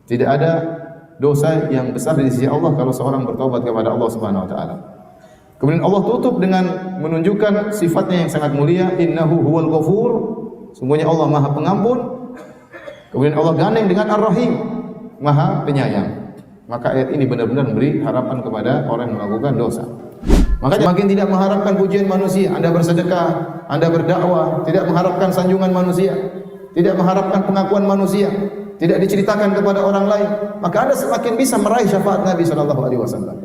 Tidak ada dosa yang besar di sisi Allah kalau seorang bertobat kepada Allah Subhanahu wa taala. Kemudian Allah tutup dengan menunjukkan sifatnya yang sangat mulia, innahu huwal ghafur, sungguhnya Allah Maha Pengampun. Kemudian Allah gandeng dengan Ar-Rahim, Maha Penyayang. Maka ayat ini benar-benar memberi harapan kepada orang yang melakukan dosa. Makanya makin tidak mengharapkan pujian manusia, Anda bersedekah, Anda berdakwah, tidak mengharapkan sanjungan manusia, tidak mengharapkan pengakuan manusia, tidak diceritakan kepada orang lain, maka Anda semakin bisa meraih syafaat Nabi sallallahu alaihi wasallam.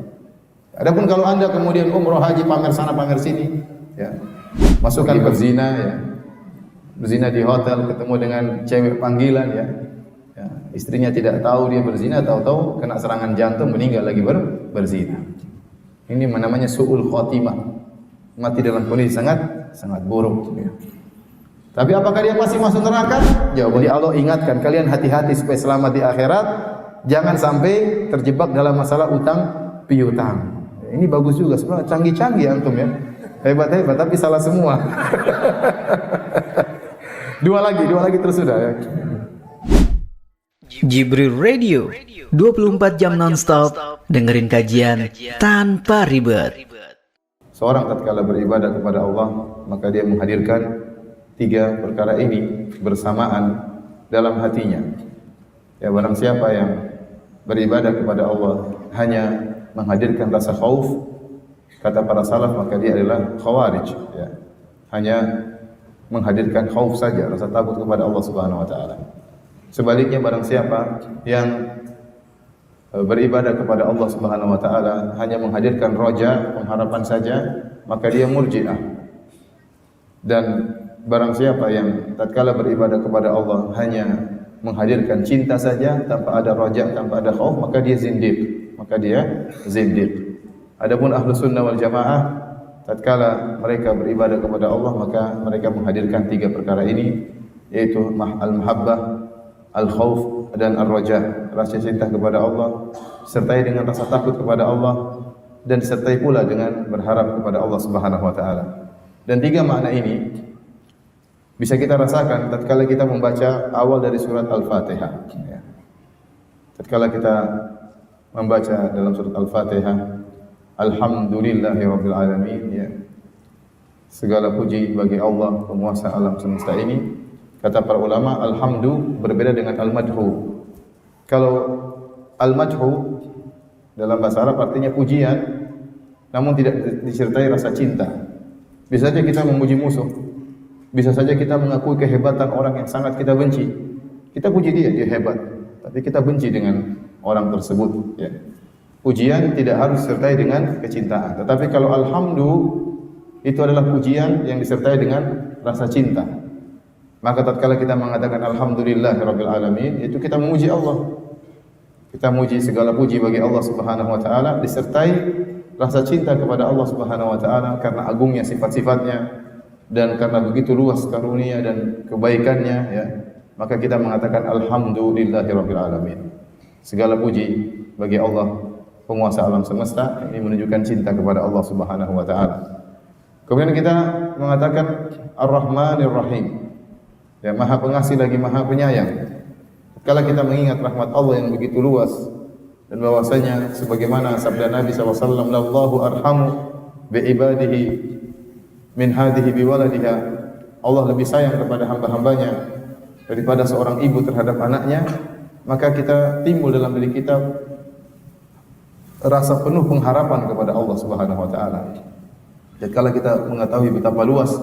Adapun kalau Anda kemudian umroh haji pamer sana pamer sini, ya, masukkan berzina, ya, berzina di hotel, ketemu dengan cewek panggilan, ya, ya, istrinya tidak tahu dia berzina, tahu-tahu kena serangan jantung, meninggal lagi berzina. Ini namanya su'ul khotimah, mati dalam kondisi sangat buruk. Ya. Tapi apakah dia pasti masuk neraka? Jawabannya Allah ingatkan kalian hati-hati supaya selamat di akhirat, jangan sampai terjebak dalam masalah utang piutang. Ini bagus juga, sebenarnya canggih-canggih antum ya. Hebat-hebat tapi salah semua. Dua lagi terus sudah ya. Jibril Radio 24 jam nonstop dengerin kajian tanpa ribet. Seorang tatkala beribadah kepada Allah, maka dia menghadirkan tiga perkara ini bersamaan dalam hatinya. Ya, barang siapa yang beribadah kepada Allah hanya menghadirkan rasa khauf, kata para salaf, maka dia adalah khawarij, ya. Hanya menghadirkan khauf saja, rasa takut kepada Allah Subhanahu wa taala. Sebaliknya barang siapa yang beribadah kepada Allah Subhanahu wa taala hanya menghadirkan roja, pengharapan saja, maka dia murji'ah. Dan barang siapa yang tatkala beribadah kepada Allah hanya menghadirkan cinta saja tanpa ada roja, tanpa ada khauf, maka dia zindiq. Adapun ahlu sunnah wal jamaah, tatkala mereka beribadah kepada Allah, maka mereka menghadirkan tiga perkara ini, yaitu al-mahabbah, al-khauf dan ar-raja, rasa cinta kepada Allah sertai dengan rasa takut kepada Allah dan sertai pula dengan berharap kepada Allah Subhanahu wa taala. Dan tiga makna ini bisa kita rasakan tatkala kita membaca awal dari surat Al-Fatihah, ya. Tatkala kita membaca dalam surat Al-Fatihah, alhamdulillahirabbil alamin, ya. Segala puji bagi Allah, penguasa alam semesta ini. Kata para ulama, alhamdu berbeda dengan al-madhu. Kalau al-madhu dalam bahasa Arab artinya pujian, namun tidak disertai rasa cinta. Bisa saja kita memuji musuh, bisa saja kita mengakui kehebatan orang yang sangat kita benci. Kita puji dia hebat, tapi kita benci dengan orang tersebut. Ya. Pujian tidak harus disertai dengan kecintaan. Tetapi kalau alhamdu itu adalah pujian yang disertai dengan rasa cinta. Maka tatkala kita mengatakan alhamdulillahirabbil alamin, itu kita memuji Allah. Kita memuji segala puji bagi Allah Subhanahu wa taala disertai rasa cinta kepada Allah Subhanahu wa taala karena agungnya sifat-sifatnya dan karena begitu luas karunia dan kebaikannya, ya. Maka kita mengatakan alhamdulillahirabbil alamin. Segala puji bagi Allah, penguasa alam semesta. Ini menunjukkan cinta kepada Allah Subhanahu wa taala. Kemudian kita mengatakan Ar-Rahmanir Rahim. Ya, Maha Pengasih lagi Maha Penyayang. Kalau kita mengingat rahmat Allah yang begitu luas dan bahwasanya sebagaimana sabda Nabi SAW, "Lallahu arhamu bi ibadihi min hadhihi bi waladiha." Allah lebih sayang kepada hamba-hambanya daripada seorang ibu terhadap anaknya. Maka kita timbul dalam diri kita rasa penuh pengharapan kepada Allah Subhanahu wa taala. Dan kalau kita mengetahui betapa luas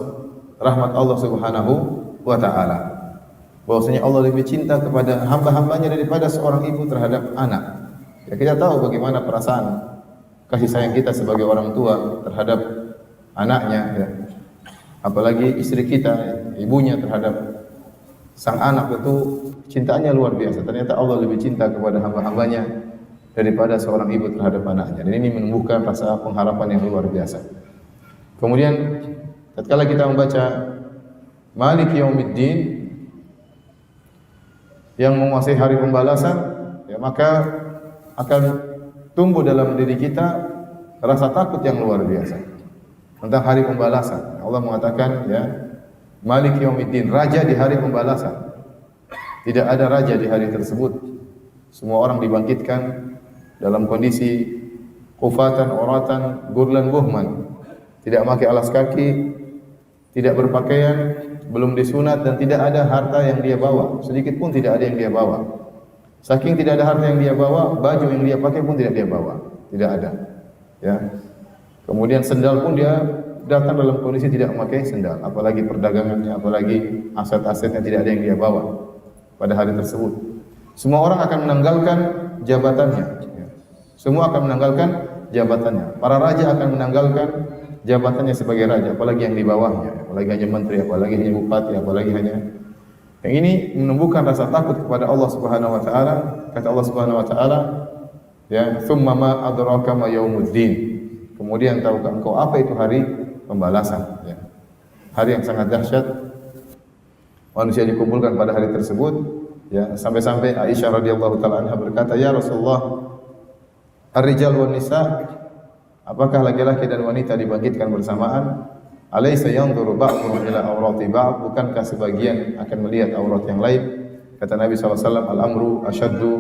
rahmat Allah Subhanahu wa ta'ala, bahwasanya Allah lebih cinta kepada hamba-hambanya daripada seorang ibu terhadap anak. Ya, kita tahu bagaimana perasaan kasih sayang kita sebagai orang tua terhadap anaknya, ya. Apalagi istri kita, ya, ibunya terhadap sang anak, itu cintanya luar biasa. Ternyata Allah lebih cinta kepada hamba-hambanya daripada seorang ibu terhadap anaknya. Dan ini menumbuhkan rasa pengharapan yang luar biasa. Kemudian tatkala kita membaca Malik Yaumiddin, yang menguasai hari pembalasan, ya, maka akan tumbuh dalam diri kita rasa takut yang luar biasa tentang hari pembalasan. Allah mengatakan, ya, Malik Yaumiddin, raja di hari pembalasan. Tidak ada raja di hari tersebut Semua orang dibangkitkan dalam kondisi kufatan, oratan, gurlan, buhman. Tidak pakai alas kaki, tidak berpakaian, belum disunat dan tidak ada harta yang dia bawa. Sedikit pun tidak ada yang dia bawa. Saking tidak ada harta yang dia bawa, baju yang dia pakai pun tidak dia bawa. Tidak ada. Ya. Kemudian sendal pun dia datang dalam kondisi tidak memakai sendal, apalagi perdagangannya, apalagi aset-asetnya tidak ada yang dia bawa pada hari tersebut. Semua orang akan menanggalkan jabatannya. Semua akan menanggalkan jabatannya. Para raja akan menanggalkan jabatannya sebagai raja, apalagi yang di bawahnya, apalagi hanya menteri, apalagi hanya bupati, apalagi hanya. Yang ini menumbuhkan rasa takut kepada Allah Subhanahu wa taala. Kata Allah Subhanahu wa taala, ya, "Tsumma ma adraka ma yaumuddin." Kemudian tahukah engkau apa itu hari pembalasan, ya. Hari yang sangat dahsyat. Manusia dikumpulkan pada hari tersebut, ya, sampai-sampai Aisyah radhiyallahu taala anha berkata, "Ya Rasulullah, ar-rijal wan nisa, apakah laki-laki dan wanita dibangkitkan bersamaan? Alaysa yanzuru ba'dhum ila awrati ba'd? Bukankah sebagian akan melihat aurat yang lain?" Kata Nabi SAW, "Al-amru asyaddu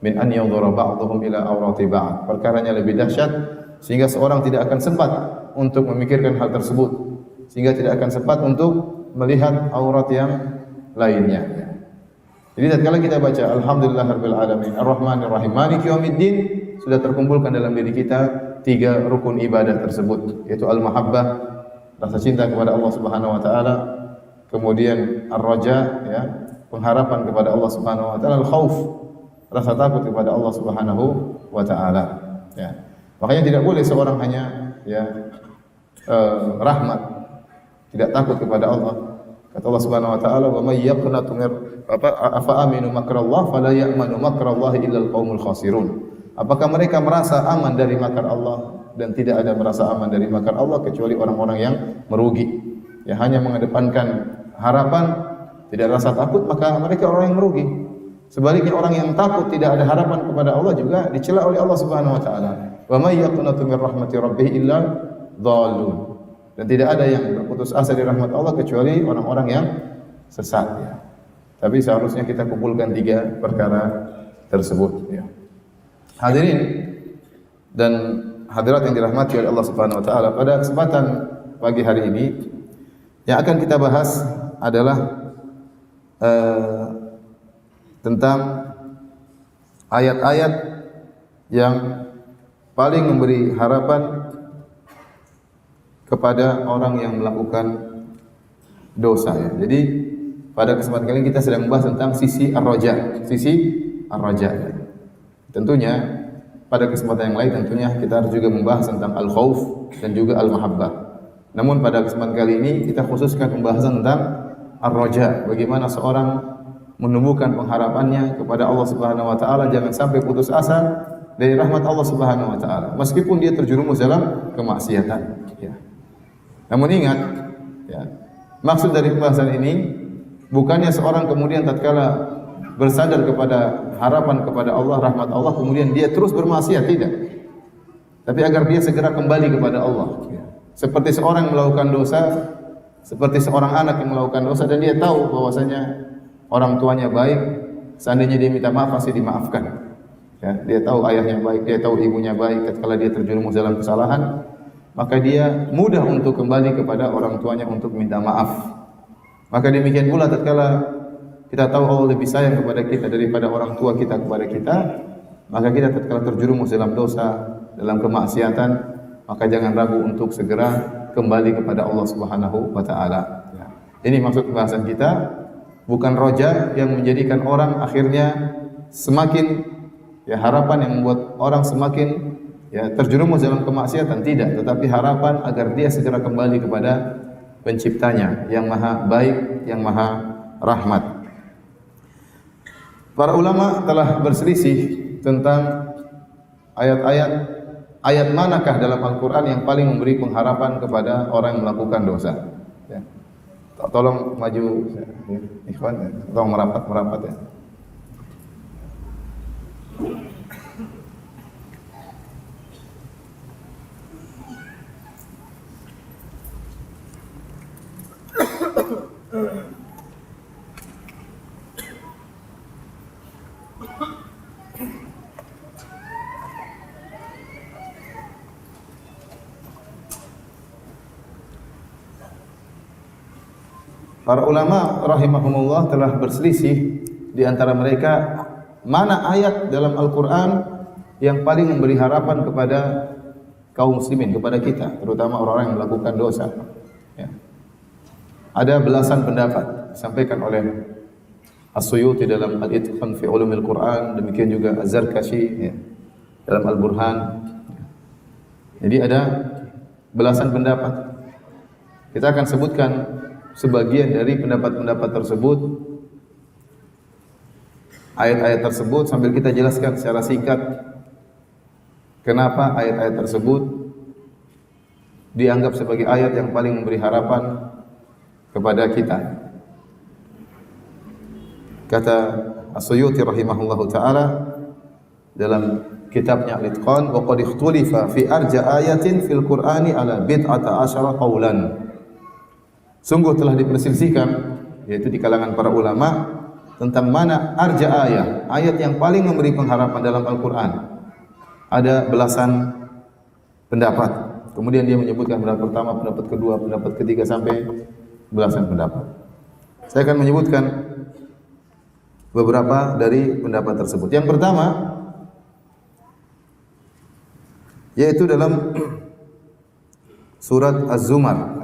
min an yanzura ba'dhum ila awrati ba'd." Perkaranya lebih dahsyat sehingga seorang tidak akan sempat untuk memikirkan hal tersebut, sehingga tidak akan sempat untuk melihat aurat yang lainnya. Jadi tatkala kita baca Alhamdulillahirabbil alamin Ar-Rahmanir Rahim Maliki Yaumiddin, sudah terkumpulkan dalam diri kita 3 rukun ibadah tersebut, yaitu al-mahabbah, rasa cinta kepada Allah Subhanahu wa taala, kemudian ar-raja, ya, pengharapan kepada Allah Subhanahu wa taala, al-khauf, rasa takut kepada Allah Subhanahu wa taala, ya. Makanya tidak boleh seorang hanya, ya, rahmat, tidak takut kepada Allah. Kata Allah Subhanahu wa taala, "Wa may yaqnatu min afa aminu makrallah fala ya'manu makrallahi illa al-qaumul khasirun." Apakah mereka merasa aman dari makar Allah? Dan tidak ada merasa aman dari makar Allah kecuali orang-orang yang merugi. Ya, hanya mengedepankan harapan, tidak rasa takut, maka mereka orang yang merugi. Sebaliknya orang yang takut, tidak ada harapan kepada Allah juga dicela oleh Allah Subhanahu wa taala. Wa may yaqnatu min rahmati rabbih illa dhallun. Dan tidak ada yang berputus asa dari rahmat Allah kecuali orang-orang yang sesat, ya. Tapi seharusnya kita kumpulkan 3 perkara tersebut, ya. Hadirin dan hadirat yang dirahmati oleh Allah Subhanahu wa taala, pada kesempatan pagi hari ini yang akan kita bahas adalah tentang ayat-ayat yang paling memberi harapan kepada orang yang melakukan dosa, ya. Jadi pada kesempatan kali ini kita sedang membahas tentang sisi ar-raja, ya. Tentunya pada kesempatan yang lain tentunya kita harus juga membahas tentang al-khauf dan juga al-mahabbah. Namun pada kesempatan kali ini kita khususkan pembahasan tentang ar-raja, bagaimana seorang menumbuhkan pengharapannya kepada Allah Subhanahu wa taala, jangan sampai putus asa dari rahmat Allah Subhanahu wa taala meskipun dia terjerumus dalam kemaksiatan, ya. Namun ingat, ya, maksud dari pembahasan ini bukannya seorang kemudian tatkala bersandar kepada harapan kepada Allah, rahmat Allah, kemudian dia terus bermaksiat, tidak. Tapi agar dia segera kembali kepada Allah, ya. Seperti seorang melakukan dosa, seperti seorang anak yang melakukan dosa dan dia tahu bahwasanya orang tuanya baik, seandainya dia minta maaf pasti dimaafkan, ya. Dia tahu ayahnya baik, dia tahu ibunya baik, tatkala dia terjerumus dalam kesalahan, maka dia mudah untuk kembali kepada orang tuanya untuk minta maaf. Maka demikian pula tatkala kita tahu Allah lebih sayang kepada kita daripada orang tua kita kepada kita, maka kita tatkala terjerumus dalam dosa, dalam kemaksiatan, maka jangan ragu untuk segera kembali kepada Allah Subhanahu wa taala, ya. Ini maksud pembahasan kita, bukan roja yang menjadikan orang akhirnya semakin, ya, harapan yang membuat orang semakin, ya, terjerumus dalam kemaksiatan, tidak, tetapi harapan agar dia segera kembali kepada penciptanya yang maha baik, yang maha rahmat. Para ulama telah berselisih tentang ayat manakah dalam Al-Quran yang paling memberi pengharapan kepada orang yang melakukan dosa, ya. Tolong maju, ya. Ikhwan, ya. Tolong merapat, ya. Para ulama rahimahumullah telah berselisih di antara mereka mana ayat dalam Al-Quran yang paling memberi harapan kepada kaum muslimin, kepada kita, terutama orang-orang yang melakukan dosa. Ya. Ada belasan pendapat disampaikan oleh As-Suyuti dalam Al-Itqan fi Ulumil Quran, demikian juga Az-Zarkashi ya, dalam Al-Burhan. Jadi ada belasan pendapat. Kita akan sebutkan sebagian dari pendapat-pendapat tersebut, ayat-ayat tersebut, sambil kita jelaskan secara singkat kenapa ayat-ayat tersebut dianggap sebagai ayat yang paling memberi harapan kepada kita. Kata As-Suyuti rahimahullahu taala dalam kitabnya Al-Itqan, wa qad ikhtulifa fi arja ayatin fil Qur'ani ala bid'ata asyara qaulan. Sungguh telah diperselisihkan, yaitu di kalangan para ulama, tentang mana arja ayat yang paling memberi pengharapan dalam Al-Quran. Ada belasan pendapat. Kemudian dia menyebutkan pendapat pertama, pendapat kedua, pendapat ketiga, sampai belasan pendapat. Saya akan menyebutkan beberapa dari pendapat tersebut. Yang pertama, yaitu dalam surat Az-Zumar,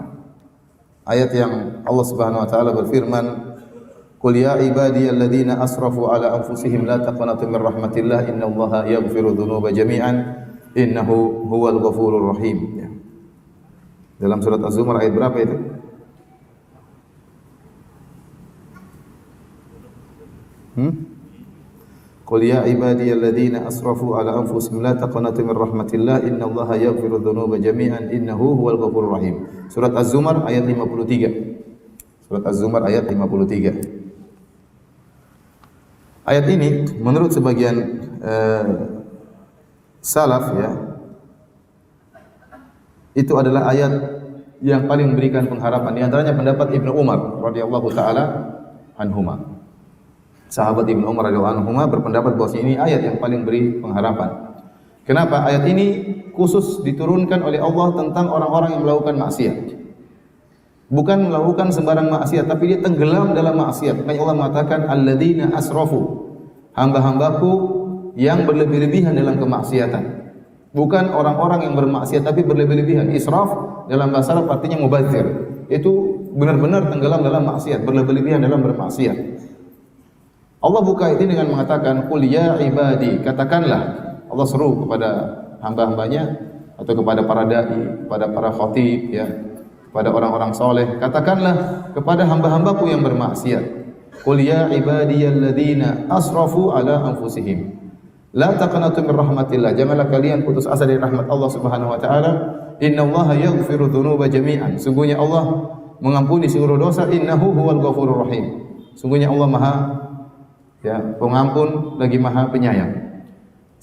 ayat yang Allah Subhanahu wa taala berfirman, "Qul ya ibadiyalladzina asrafu ala anfusihim la taqnatu min rahmatillah innallaha yaghfiru dzunuba jami'an innahu huwal ghafurur rahim." Ya. Dalam surat Az-Zumar ayat berapa itu? Qul ya ibadiyalladzina asrafu ala anfusihim la taqnatu min rahmatillah innallaha yaghfiru dzunuba jami'an innahu huwal ghafurur rahim. Surat Az-Zumar ayat 53. Surat Az-Zumar ayat 53. Ayat ini menurut sebagian salaf ya, itu adalah ayat yang paling memberikan pengharapan. Di antaranya pendapat Ibnu Umar radhiyallahu taala anhuma. Sahabat Ibnu Umar radhiyallahu anhuma berpendapat bahwa ini ayat yang paling beri pengharapan. Kenapa? Ayat ini khusus diturunkan oleh Allah tentang orang-orang yang melakukan maksiat. Bukan melakukan sembarang maksiat, tapi dia tenggelam dalam maksiat. Makanya Allah mengatakan alladzina asrafu, hamba-hambaku yang berlebih-lebihan dalam kemaksiatan. Bukan orang-orang yang bermaksiat tapi berlebih-lebihan. Israf dalam bahasa Arab artinya mubadzir. Itu benar-benar tenggelam dalam maksiat, berlebih-lebihan dalam bermaksiat. Allah buka ayat ini dengan mengatakan qul ya ibadi, katakanlah, Allah seru kepada hamba-hambanya atau kepada para dai, kepada para khatib ya, kepada orang-orang soleh, katakanlah kepada hamba-hambaku yang bermaksiat, qul ya ibadiyalladzina asrafu ala anfusihim la taqnatu min rahmatillah, janganlah kalian putus asa dari rahmat Allah Subhanahu wa taala, innallaha yaghfiru dzunuba jami'an, sungguhnya Allah mengampuni seluruh dosa, innahu huwal ghafurur rahim, sungguhnya Allah Maha ya, pengampun lagi Maha penyayang.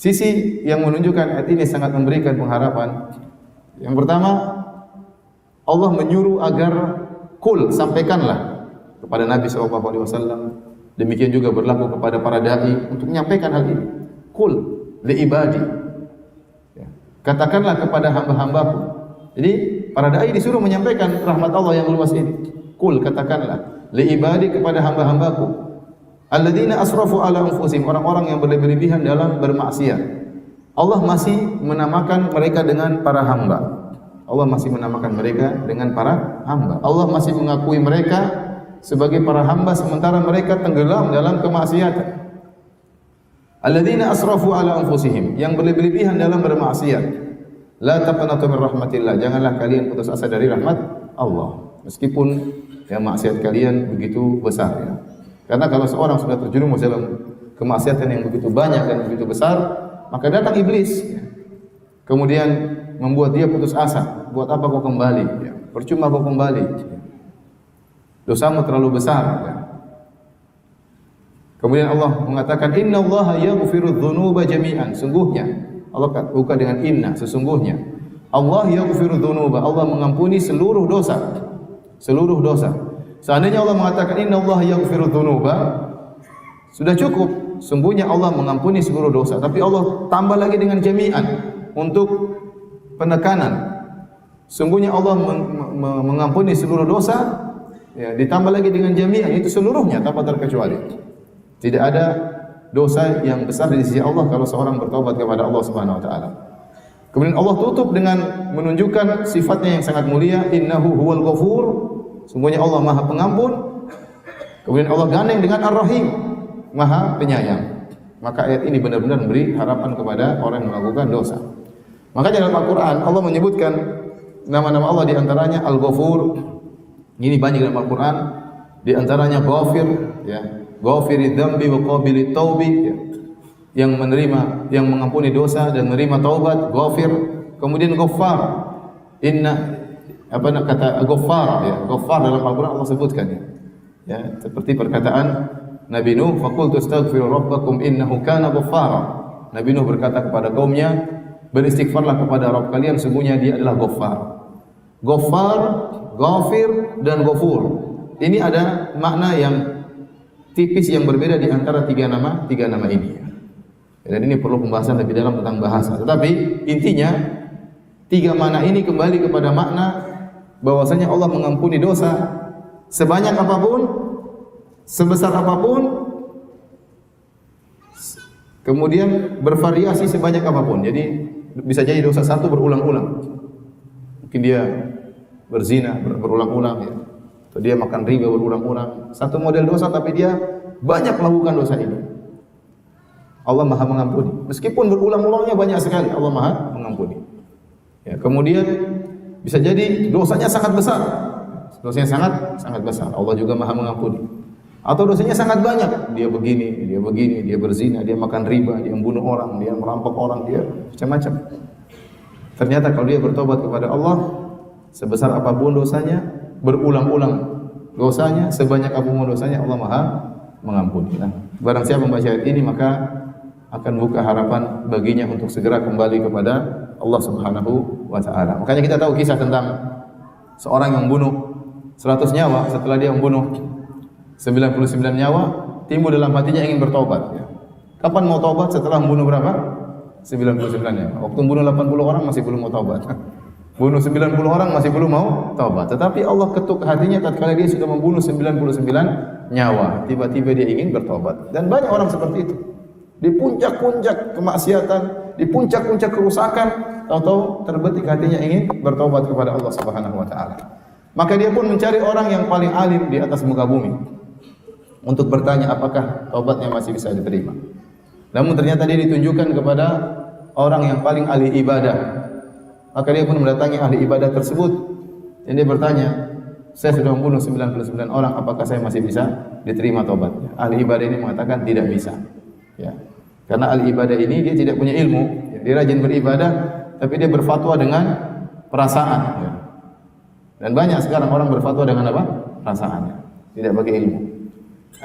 Sisi yang menunjukkan ayat ini sangat memberikan pengharapan. Yang pertama, Allah menyuruh agar kul, sampaikanlah kepada Nabi SAW. Demikian juga berlaku kepada para dai untuk menyampaikan hal ini. Kul li ibadi. Ya. Katakanlah kepada hamba-hambaku. Jadi para dai disuruh menyampaikan rahmat Allah yang luas ini. Kul, katakanlah li ibadi, kepada hamba-hambaku. Alladzina asrafu ala anfusihim, orang-orang yang berlebih-lebihan dalam bermaksiat. Allah masih menamakan mereka dengan para hamba. Allah masih menamakan mereka dengan para hamba. Allah masih mengakui mereka sebagai para hamba sementara mereka tenggelam dalam kemaksiatan. Alladzina asrafu ala anfusihim, yang berlebih-lebihan dalam bermaksiat. La taqnatu min rahmatillah, janganlah kalian putus asa dari rahmat Allah. Meskipun ya maksiat kalian begitu besar ya. Karena kalau seorang sudah terjerumus dalam kemaksiatan yang begitu banyak dan begitu besar, maka datang iblis, ya. Kemudian membuat dia putus asa. Buat apa kau kembali? Ya. Percuma kau kembali. Ya. Dosamu terlalu besar. Ya. Kemudian Allah mengatakan, Inna Allaha yaghfiru dzunuba jami'an. Sungguhnya, Allah buka dengan inna, sesungguhnya. Allah yaghfiru dzunuba, Allah mengampuni seluruh dosa. Seluruh dosa. Seandainya Allah mengatakan Inna Allah yaghfiru dzunuba, sudah cukup. Sungguhnya Allah mengampuni seluruh dosa. Tapi Allah tambah lagi dengan jami'an untuk penekanan. Sungguhnya Allah mengampuni seluruh dosa, ya, ditambah lagi dengan jami'an, itu seluruhnya tanpa terkecuali. Tidak ada dosa yang besar di sisi Allah kalau seorang bertobat kepada Allah Subhanahu wa taala. Kemudian Allah tutup dengan menunjukkan sifatnya yang sangat mulia, innahu huwal ghafur, sungguhnya Allah Maha Pengampun. Kemudian Allah gandeng dengan Ar-Rahim, Maha Penyayang. Maka ayat ini benar-benar memberi harapan kepada orang yang melakukan dosa. Makanya dalam Al-Qur'an Allah menyebutkan nama-nama Allah di antaranya Al-Ghafur. Ini banyak dalam Al-Qur'an, di antaranya Ghafir, ya. Ghafiridz dzambi wa qabilit taubi, ya. Yang menerima, yang mengampuni dosa dan menerima taubat, Ghafir. Kemudian Ghaffar. Kata Ghaffar, ya. Ghaffar dalam Al-Qur'an Allah sebutkan, ya. Ya, seperti perkataan Nabi Nuh, faqultu astaghfiru rabbakum innahu kana ghaffara. Nabi Nuh berkata kepada kaumnya, beristighfarlah kepada Rabb kalian, sungguhnya Dia adalah Ghaffar. Ghaffar, Ghafir dan Ghafur. Ini ada makna yang tipis yang berbeda di antara tiga nama ini. Dan ini perlu pembahasan lebih dalam tentang bahasa. Tetapi intinya tiga makna ini kembali kepada makna bahwasanya Allah mengampuni dosa sebanyak apapun, sebesar apapun, kemudian bervariasi sebanyak apapun. Jadi bisa jadi dosa satu berulang-ulang. Mungkin dia berzina berulang-ulang, ya. Atau dia makan riba berulang-ulang. Satu model dosa tapi dia banyak melakukan dosa ini. Allah Maha mengampuni. Meskipun berulang-ulangnya banyak sekali, Allah Maha mengampuni. Ya, kemudian bisa jadi dosanya sangat besar. Dosanya sangat besar. Allah juga Maha mengampuni. Atau dosanya sangat banyak. Dia begini, dia berzina, dia makan riba, dia membunuh orang, dia merampok orang, dia macam-macam. Ternyata kalau dia bertobat kepada Allah, sebesar apapun dosanya, berulang-ulang dosanya, sebanyak apapun dosanya, Allah Maha mengampuni. Nah, barang siapa membaca ayat ini maka akan buka harapan baginya untuk segera kembali kepada Allah Subhanahu wa taala. Makanya kita tahu kisah tentang seorang yang membunuh 100 nyawa, setelah dia membunuh 99 nyawa, timbul dalam hatinya ingin bertobat, ya. Kapan mau tobat? Setelah membunuh berapa? 99 nyawa. Waktu membunuh 80 orang masih belum mau tobat. Bunuh 90 orang masih belum mau tobat. Tetapi Allah ketuk hatinya tatkala dia sudah membunuh 99 nyawa. Tiba-tiba dia ingin bertobat. Dan banyak orang seperti itu. Di puncak-puncak kemaksiatan, di puncak-puncak kerusakan, tahu-tahu terbetik hatinya ingin bertobat kepada Allah Subhanahu wa taala. Maka dia pun mencari orang yang paling alim di atas muka bumi untuk bertanya apakah taubatnya masih bisa diterima. Namun ternyata dia ditunjukkan kepada orang yang paling ahli ibadah. Maka dia pun mendatangi ahli ibadah tersebut dan dia bertanya, saya sudah membunuh 99 orang, apakah saya masih bisa diterima taubatnya? Ahli ibadah ini mengatakan tidak bisa, ya. Karena ahli ibadah ini dia tidak punya ilmu, dia rajin beribadah tapi dia berfatwa dengan perasaan, ya. Dan banyak sekarang orang berfatwa dengan apa? Perasaannya, tidak pakai ilmu.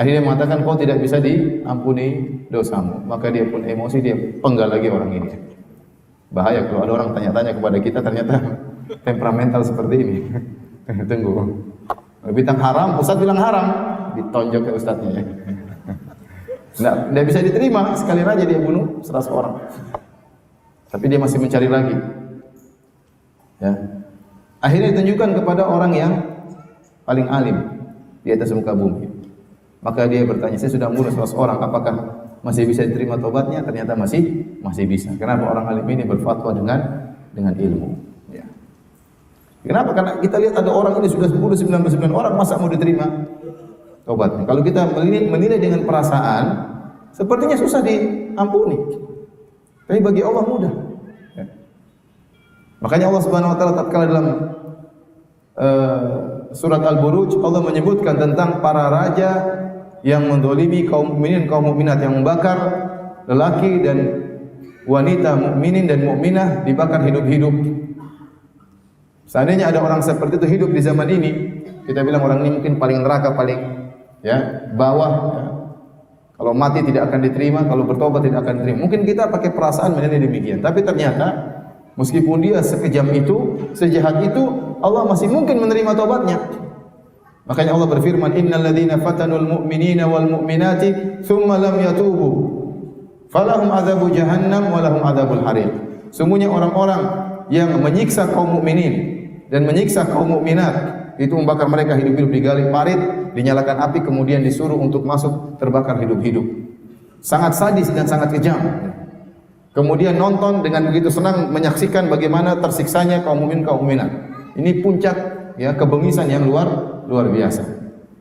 Akhirnya mengatakan kau tidak bisa diampuni dosamu. Maka dia pun emosi, dia penggal lagi orang ini. Bahaya kalau ada orang tanya-tanya kepada kita ternyata temperamental seperti ini. Tunggu. Bintang haram, ustaz bilang haram, ditonjok ke ustaznya. Nggak bisa diterima, sekali aja dia bunuh 100 orang. Tapi dia masih mencari lagi. Ya. Akhirnya ditunjukkan kepada orang yang paling alim di atas muka bumi. Maka dia bertanya, saya sudah membunuh 100 orang, apakah masih bisa diterima tobatnya? Ternyata masih bisa. Kenapa? Orang alim ini berfatwa dengan ilmu. Ya. Kenapa? Karena kita lihat ada orang ini sudah membunuh 99 orang, masa mau diterima tobatnya? Kalau kita menilai dengan perasaan, sepertinya susah diampuni. Tapi bagi Allah mudah. Ya. Makanya Allah Subhanahu wa taala tatkala dalam surat Al-Buruj Allah menyebutkan tentang para raja yang mendolimi kaum mukminin, kaum mukminat, yang membakar lelaki dan wanita mukminin dan mukminah, dibakar hidup-hidup. Seandainya ada orang seperti itu hidup di zaman ini, kita bilang orang ini mungkin paling neraka, paling bawah. Ya. Kalau mati tidak akan diterima, kalau bertobat tidak akan diterima. Mungkin kita pakai perasaan menilai demikian, tapi ternyata meskipun dia sekejam itu, sejahat itu, Allah masih mungkin menerima taubatnya. Makanya Allah berfirman, innal ladzina fatanul mu'minina wal mu'minati tsumma lam yatubu falahum adzabu jahannam wa lahum adzabul hariq. Sungguhnya orang-orang yang menyiksa kaum mukminin dan menyiksa kaum mukminat itu membakar mereka hidup-hidup, digali parit, dinyalakan api, kemudian disuruh untuk masuk terbakar hidup-hidup. Sangat sadis dan sangat kejam. Kemudian nonton dengan begitu senang menyaksikan bagaimana tersiksanya kaum mukmin kaum mukminat. Ini puncak ya kebengisan yang luar biasa.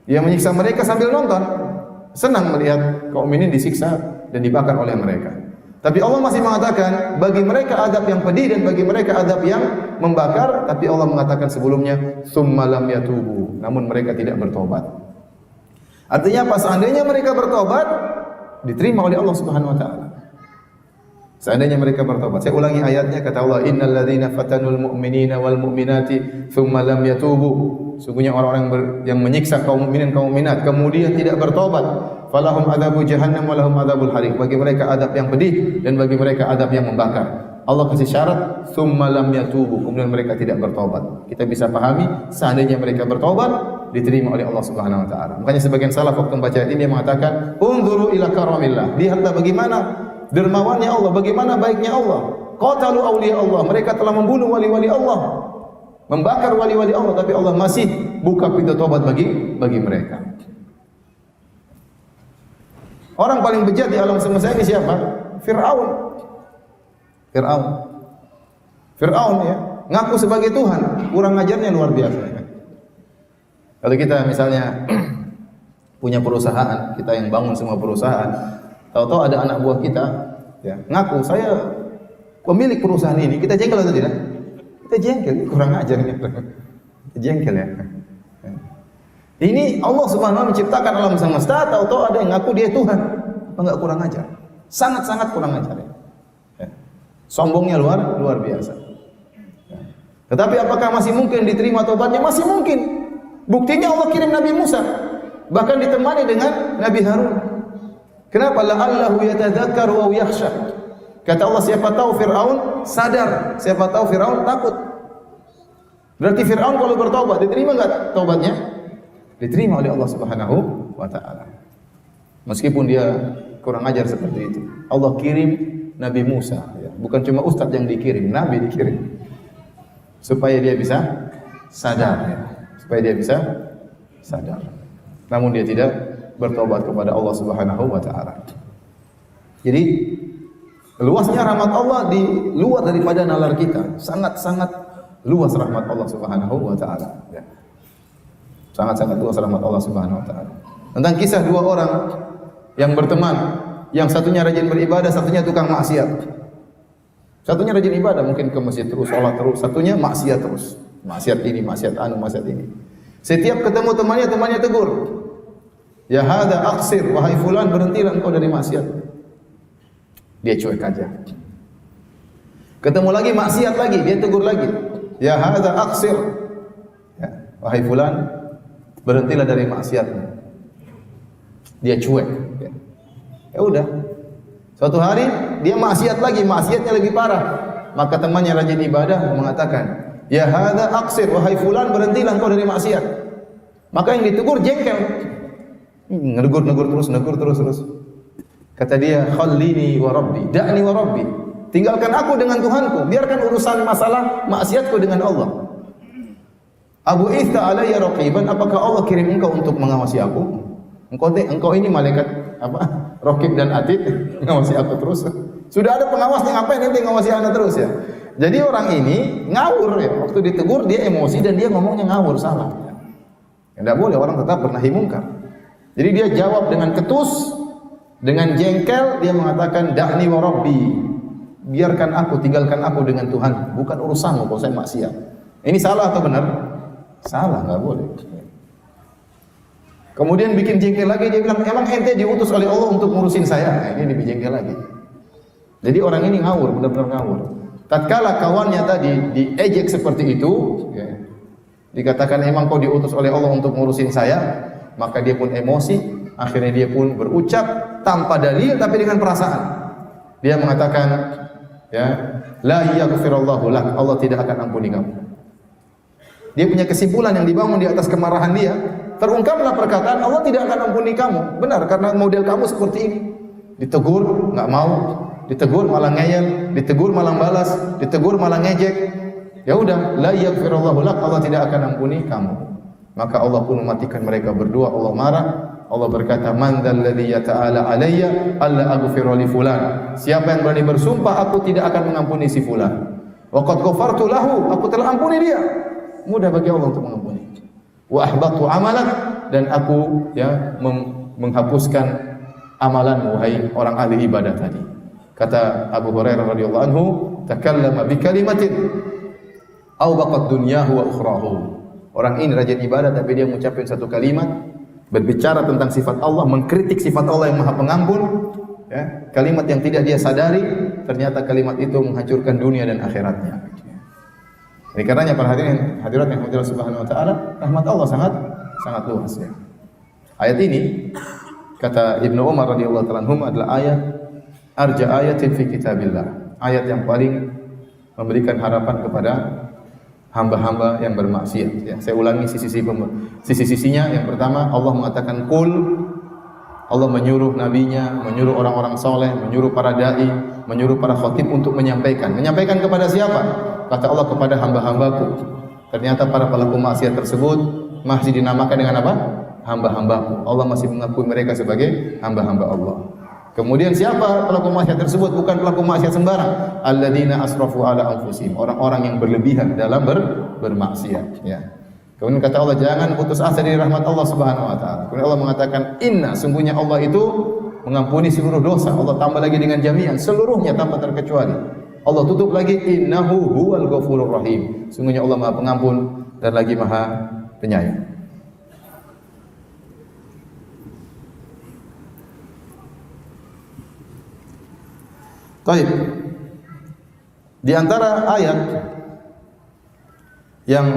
Dia menyiksa mereka sambil nonton, senang melihat kaum mukminin disiksa dan dibakar oleh mereka. Tapi Allah masih mengatakan bagi mereka adab yang pedih dan bagi mereka adab yang membakar. Tapi Allah mengatakan sebelumnya tsumma lam yatubu, namun mereka tidak bertobat. Artinya apa? Seandainya mereka bertobat, diterima oleh Allah Subhanahu wa taala. Seandainya mereka bertobat. Saya ulangi ayatnya, kata Allah, innal ladzina fatanul mu'minina wal mu'minati tsumma lam yatubu. Sungguhnya orang-orang yang menyiksa kaum mukminin kaum mukminat kemudian tidak bertobat, falahum adzabu jahannam wa lahum adzabul hariq. Bagi mereka adab yang pedih dan bagi mereka adab yang membakar. Allah kasih syarat tsumma lam yatubu, kemudian mereka tidak bertobat. Kita bisa pahami seandainya mereka bertobat diterima oleh Allah Subhanahu wa taala. Makanya sebagian salaf waktu membaca ayat ini mengatakan, "Unzuru ila karamillah." Lihatlah bagaimana dermawannya Allah, bagaimana baiknya Allah. Qatalu awliya Allah, mereka telah membunuh wali-wali Allah, membakar wali-wali Allah, tapi Allah masih buka pintu taubat bagi mereka. Orang paling bejat di alam semesta ini siapa? Fir'aun. Fir'aun ya, ngaku sebagai Tuhan, kurang ajarnya luar biasa. Kalau kita misalnya punya perusahaan, kita yang bangun semua perusahaan, tahu-tahu ada anak buah kita, ya, ngaku saya pemilik perusahaan ini, kita jengkel atau tidak? Kita jengkel, kurang ajar ini. Jengkel ya. Ini Allah Subhanahu wa taala menciptakan alam semesta, tahu-tahu ada yang ngaku dia Tuhan. Apa enggak kurang ajar? Sangat-sangat kurang ajar ya. Sombongnya luar biasa. Tetapi apakah masih mungkin diterima taubatnya? Masih mungkin. Buktinya Allah kirim Nabi Musa, bahkan ditemani dengan Nabi Harun. Kenapa? La'allahu yatadzakkaru aw yakhsha. Kata Allah, siapa tahu Fir'aun sadar, siapa tahu Fir'aun takut. Berarti Fir'aun kalau bertobat diterima enggak taubatnya? Diterima oleh Allah Subhanahu wa taala. Meskipun dia kurang ajar seperti itu. Allah kirim Nabi Musa, ya. Bukan cuma ustaz yang dikirim, Nabi dikirim. Supaya dia bisa sadar, ya. Supaya dia bisa sadar. Namun dia tidak bertobat kepada Allah Subhanahu wa taala. Jadi luasnya rahmat Allah di luar daripada nalar kita. Sangat-sangat luas rahmat Allah Subhanahu wa taala, ya. Sangat-sangat luas rahmat Allah Subhanahu wa taala. Tentang kisah dua orang yang berteman, yang satunya rajin beribadah, satunya tukang maksiat. Satunya rajin ibadah, mungkin ke masjid terus, sholat terus, satunya maksiat terus. Maksiat ini, maksiat anu, maksiat ini. Setiap ketemu temannya tegur. Ya hadza aqsir, wahai fulan, berhentilah engkau dari maksiat. Dia cuek aja. Ketemu lagi maksiat lagi, dia tegur lagi. Ya hadza aqsir. Ya, wahai fulan, berhentilah dari maksiatmu. Dia cuek. Ya udah. Suatu hari dia maksiat lagi, maksiatnya lebih parah. Maka temannya rajin ibadah mengatakan, "Ya hadza aqsir, wahai fulan, berhentilah engkau dari maksiat." Maka yang ditegur jengkel. Negur terus. Kata dia, "Khallini wa rabbi, da'ni wa rabbi." Tinggalkan aku dengan Tuhanku, biarkan urusan masalah maksiatku dengan Allah. Abu Ista alayya raqiban, apakah Allah kirim engkau untuk mengawasi aku? Engkau ini malaikat apa? Raqib dan Atid, ngawasi aku terus. Sudah ada pengawasnya, ngapain nanti ngawasi Anda terus ya? Jadi orang ini ngawur ya. Waktu ditegur dia emosi dan dia ngomongnya ngawur, salah. Tidak boleh, orang tetap bernahi mungkar. Jadi dia jawab dengan ketus, dengan jengkel, dia mengatakan da'ni wa rabbi. Biarkan aku, tinggalkan aku dengan Tuhan, bukan urusanmu kalau saya maksiat. Ini salah atau benar? Salah, enggak boleh. Kemudian bikin jengkel lagi, dia bilang, emang ente diutus oleh Allah untuk ngurusin saya? Nah, ini lebih jengkel lagi. Jadi orang ini ngawur, benar-benar ngawur. Tatkala kawannya tadi diejek seperti itu, ya, dikatakan emang kau diutus oleh Allah untuk ngurusin saya, maka dia pun emosi, akhirnya dia pun berucap tanpa dalil tapi dengan perasaan. Dia mengatakan, ya, la yaghfirullahu lak, Allah tidak akan ampuni kamu. Dia punya kesimpulan yang dibangun di atas kemarahan dia. Terungkaplah perkataan Allah tidak akan ampuni kamu. Benar, karena model kamu seperti ini. Ditegur, enggak mau. Ditegur malah ngeyel, ditegur malah balas, ditegur malah ngejek. Ya udah, la yaghfirullahu lak, Allah tidak akan ampuni kamu. Maka Allah pun mematikan mereka berdua. Allah marah. Allah berkata, "Man dzalladzi yata'ala alayya alla aghfira li fulan." Siapa yang berani bersumpah aku tidak akan mengampuni si fulan. Wa qad ghafartu lahu, aku telah ampuni dia. Mudah bagi Allah untuk mengampuni. Wa ahbatu amalak, dan aku menghapuskan amalanmu wahai orang ahli ibadah tadi. Kata Abu Hurairah radhiyallahu anhu, "Takallama bi kalimatin aw baqat dunyahu wa ukhrahu." Orang ini rajin ibadah tapi dia mengucapkan satu kalimat berbicara tentang sifat Allah, mengkritik sifat Allah yang Maha Pengampun, ya, kalimat yang tidak dia sadari, ternyata kalimat itu menghancurkan dunia dan akhiratnya. Ini karenanya para hadirat yang Allah Subhanahu wa taala, rahmat Allah sangat luas ya. Ayat ini kata Ibnu Umar radhiyallahu taala anhum adalah ayat arja ayatin fi kitabillah. Ayat yang paling memberikan harapan kepada hamba-hamba yang bermaksiat ya. Saya ulangi sisi-sisinya. Yang pertama, Allah mengatakan qul. Allah menyuruh nabinya, menyuruh orang-orang soleh, menyuruh para dai, menyuruh para khatib untuk menyampaikan. Menyampaikan kepada siapa? Kata Allah, kepada hamba-hambaku. Ternyata para pelaku maksiat tersebut masih dinamakan dengan apa? Hamba-hambaku. Allah masih mengakui mereka sebagai hamba-hamba Allah. Kemudian siapa pelaku maksiat tersebut? Bukan pelaku maksiat sembarang. Alladzina asrafu ala anfusihim. Orang-orang yang berlebihan dalam bermaksiat. Ya. Kemudian kata Allah, jangan putus asa dari rahmat Allah Subhanahu wa taala. Kemudian Allah mengatakan, inna, sungguhnya Allah itu mengampuni seluruh dosa. Allah tambah lagi dengan jami'an, seluruhnya tanpa terkecuali. Allah tutup lagi, innahu huwal ghafurur rahim. Sungguhnya Allah Maha Pengampun dan lagi Maha Penyayang. Baik. Di antara ayat yang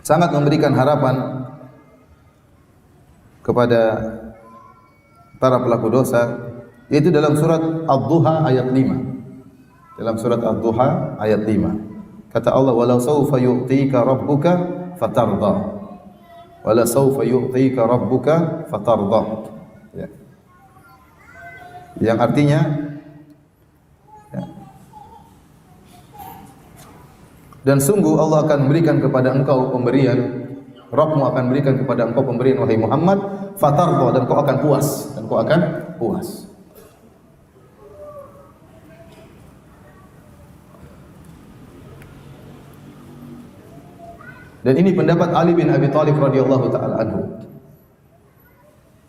sangat memberikan harapan kepada para pelaku dosa, yaitu dalam surat Ad-Duha ayat 5. Dalam surat Ad-Duha ayat 5. Kata Allah, "Walau sawfa yu'tika rabbuka fatarda." Walau sawfa yu'tika rabbuka fatarda. Ya. Yang artinya ya, dan sungguh Allah akan memberikan kepada engkau pemberian, Rabbmu akan memberikan kepada engkau pemberian wahai Muhammad, fatarda, dan kau akan puas, Dan ini pendapat Ali bin Abi Thalib radhiyallahu taala anhu.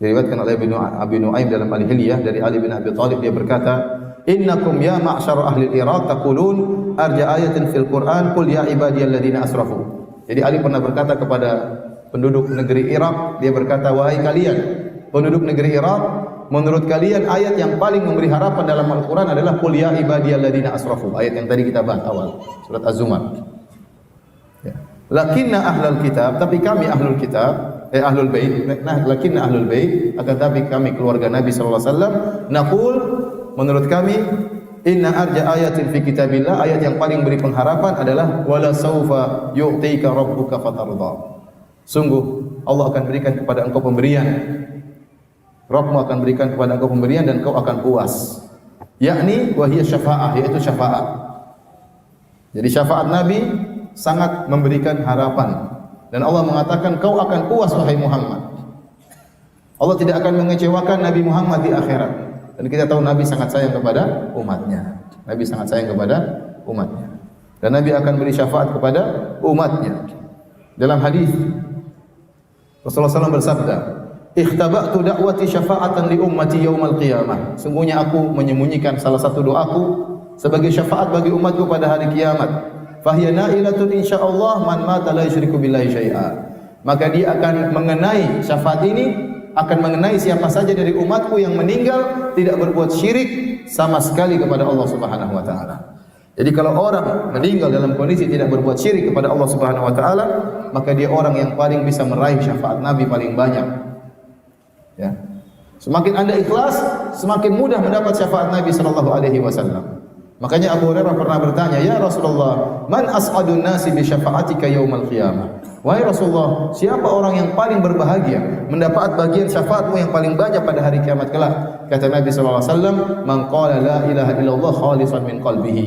Diriwayatkan oleh Abi Nuaim dalam Al-Hilyah dari Ali bin Abi Thalib, dia berkata, "Innakum ya ma'syar ahli al-Iraq taqulun arja ayatin fil Qur'an qul ya ibadiyalladzina asrafu." Jadi Ali pernah berkata kepada penduduk negeri Irak, dia berkata, "Wahai kalian penduduk negeri Irak, menurut kalian ayat yang paling memberi harapan dalam Al-Qur'an adalah qul ya ibadiyalladzina asrafu." Ayat yang tadi kita bahas awal, surat Az-Zumar. Ya. Lakinna ahlul kitab, tapi kami ahlul kitab, ahlul bait, lakinna ahlul bait, akan tapi kami keluarga Nabi sallallahu alaihi wasallam, naqul, menurut kami, inna arja ayatin fi kitabillah, ayat yang paling beri pengharapan adalah wala saufa yu'tika rabbuka fatarda. Sungguh Allah akan berikan kepada engkau pemberian, Rabbmu akan berikan kepada engkau pemberian dan kau akan puas. Yakni wahiyya syafa'ah, yaitu syafaat. Jadi syafaat Nabi sangat memberikan harapan. Dan Allah mengatakan, kau akan puas wahai Muhammad. Allah tidak akan mengecewakan Nabi Muhammad di akhirat. Dan kita tahu Nabi sangat sayang kepada umatnya. Nabi sangat sayang kepada umatnya. Dan Nabi akan beri syafaat kepada umatnya. Dalam hadis Rasulullah SAW bersabda, "Ikhtaba'tu da'wati syafa'atan li ummati yaumal qiyamah." Sungguhnya aku menyembunyikan salah satu doaku sebagai syafaat bagi umatku pada hari kiamat. Fahiya na'ilatun insyaallah man mata la yusyriku billahi syai'a. Maka dia akan mengenai syafaat ini, akan mengenai siapa saja dari umatku yang meninggal tidak berbuat syirik sama sekali kepada Allah Subhanahu wa taala. Jadi kalau orang meninggal dalam kondisi tidak berbuat syirik kepada Allah Subhanahu wa taala, maka dia orang yang paling bisa meraih syafaat Nabi paling banyak. Ya. Semakin Anda ikhlas, semakin mudah mendapat syafaat Nabi sallallahu alaihi wasallam. Makanya Abu Hurairah pernah bertanya, "Ya Rasulullah, man as'adun nasi bi syafa'atika yaumal qiyamah?" Wahai Rasulullah, siapa orang yang paling berbahagia mendapat bagian syafaatmu yang paling banyak pada hari kiamat kelak? Kata Nabi sallallahu alaihi wasallam, "Man qala la ilaha illallah khalisan min qalbihi."